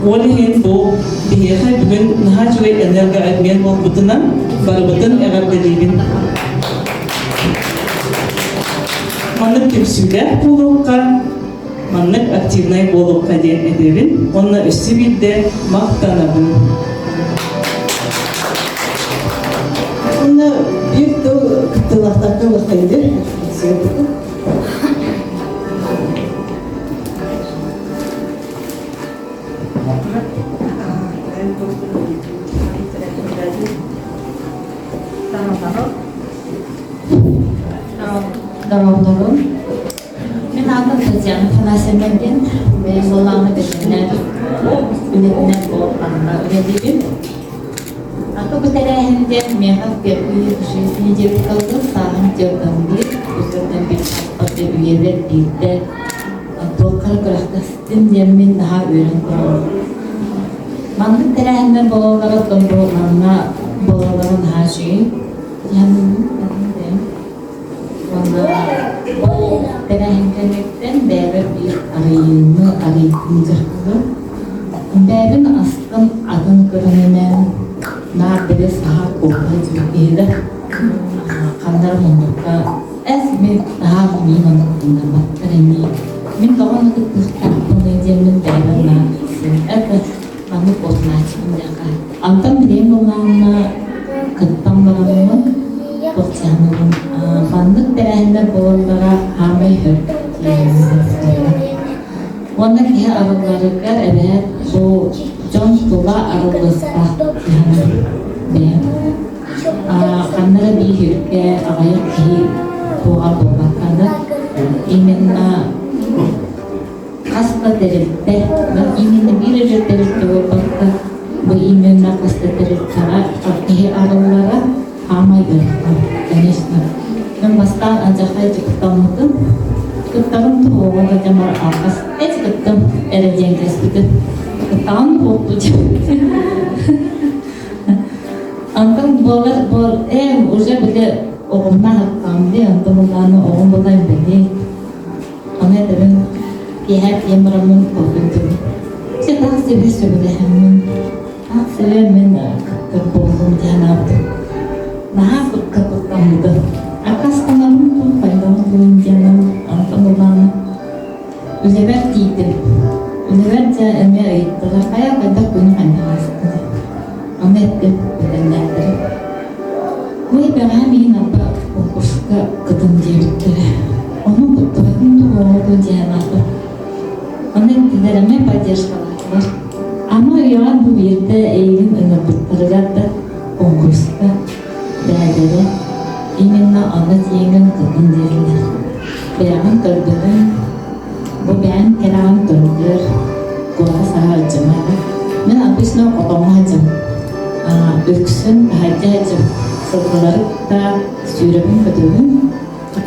Ол ең бұл бейеқі бүгін наға жүгей энерго әдмен бол бұтынан барыбытын әғарделейбін. Манық көпсүйлер болуққа, манық активнай болуққа ден едебін, оны өсі білді мақтанабын. Bir de kıtılaktan bakaydı. Doğru. Ben adım Tatiana Fanasem'den ve Solana Beşinler ünetinden bolğanına üretibim. Aku berterahinde mehak berkuyu kuşesini cebik kaldı, saham cebdan bir, üzerden bir atı üyeler değildi. Doğkar kırakta sistem yemin daha öğren kurulu. Mandık terahinde bolağlara tombolağına bolağların her şeyi yanımın adındayım. Ona bol terahindelikten beri bir arayıncır kılı. Berin aslın adın kırınımen Nabede saha kokal juga kandar mondokka min daha min mondokka bakterimi min kawan itu pengajian min daerah na sen kami posnach menjaga antam dia mengana ketang barang Boğçanın bandık derehinde boğullara hamay hır. Onun ki arıları gör evet bu John Tula arılısta yani kanlara bir hürke ayak ki boğa boğakanda iminna hasta derilde ben iminna bir derilde boğakta bu iminna hasta derilde ki arılara hamay hır. Ben bastan ancak haydi kutamadım. Kutlarım tuh orang jamar akas, kettem erjengkes gitu. Ketahuan waktu jam. Antam bol usia beda orangnya hakam dia, antam mulanya orang mulai beda. Ane dengan pihak yang meramun waktu. Kita sih sebenarnya sebenarnya kerbau jangan. Nah ketam gitu. Akas pengaruh tuh pada orang jangan. Pengumuman Univer titel Univer Amerika kayak pada kunjungan hasil Amerika dan negara gue berani nampak fokus ke ketentuan orang betul itu orang jangan apa orang tidak ramai pada sekolah ama yang bu birde eğilim betul fokus ke negara iminna anak yang ketentuan Berangan terdengar, bukan kerangan terdengar, gua sahaja mana. Men habis no potong aja, öksün aja. Setelah kita sürübün kedua,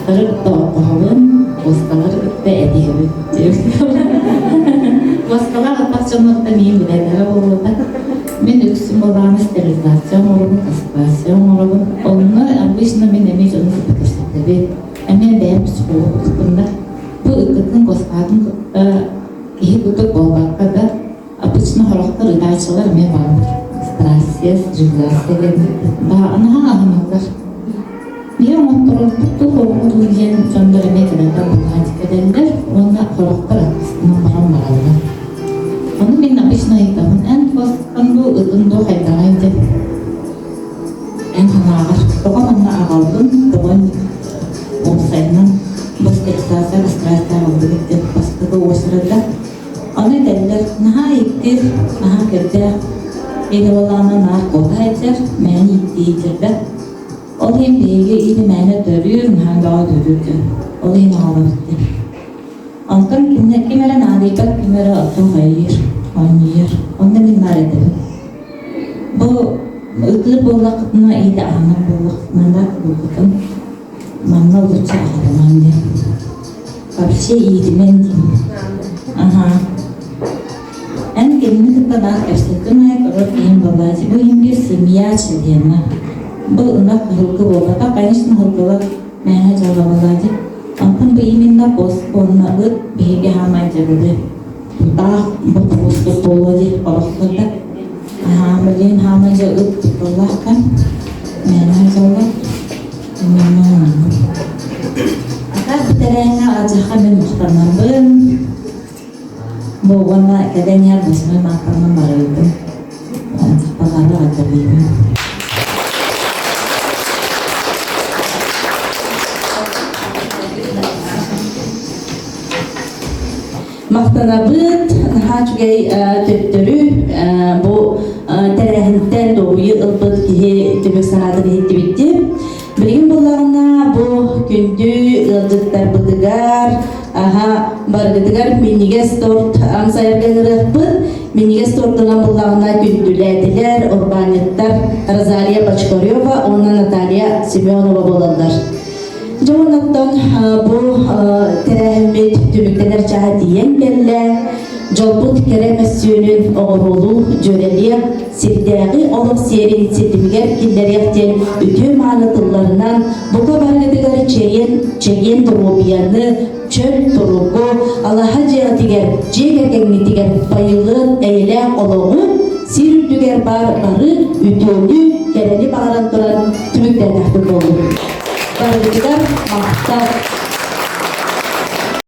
terus tokohun, waskalar kita edihun. Waskalar apa cuma tadi belajar orang. Men öksün olan sterilisasi, orang kastrasi, orang onlar habis no men emis onu seperti Ane dem sepuluh kena bu ikutkan koskadın iyi tutup olmakta abisno halakta rıdayçılar me vardır. Strasiye, rıdayçılar daha anahar. Bir motorun tutup olmadığı yen canları mekanada bulacak edenler onda halakta rakısına maram. Onu ben abisno hitabın en koskan bu ıdın do haydaydı. En hanağır. Tokamanla ağaldın, tokan Omsaynan basketasa kastrasa oldu basketbol oynadı. Ana derler naha ittir, naha kerja. Eğlevalana nar kolaydır, meni ittirdi. Olayım bege idi meni dörüyor, naha daha dörürdü. Olayım ağladı. Antam kimere nadibat kimere atı hayır, oynayır. Onda minnar edelim. Bu ıtır bolakına idi ana bolakına da buldum. Mama lucu ağlamandı. Kapşe iyiydi ben. Aha. En kendini kıtadan kersettim. Ay korot iyiyim babacı. Bu hem bir semiya çediyem. Bu ınak hırgı bolada. Kaynışın hırgılar. Mene cala babacı. Antam bu iminna postponla ıt bihege hamayca böyle. Dağ bu postu boladı. Koroklarda. Aha. Beliin hamayca ıt bolahkan. Mene cala. Akan terengah aja kami muhtaramın bu wana kadangnya basma makan baru itu pengaruh ada ini Maqtanabıt hacgay töttörü bu terehinde doğuyu ılbıt ki tübük sanatı bitti. Bilgin bulağına bu gündü ıldıklar bıdıgar, bargıdıgar miniges tort amsayargan ırıqbıt, miniges tortunan bulağına gündülediler, urbaniyetler Rosaria Bachkoryova, ona Natalia Semyonova bolallar. Jonathan bu terehimmet tümükteler çaha diyen belle, Jolbut keremesiyonun oğrulu jöreliye sirdägi olup serin sitimiger killeriyakten ütü manatıllarından buka bargıdıgar çeyen durubiyanı çöl turugu Allah'a jegergenitiger bayılı eyle oluğu sirüdüger barı ütünü kereli bağıran duran tümükten tahtı dolu. Bargıdıgar mahtar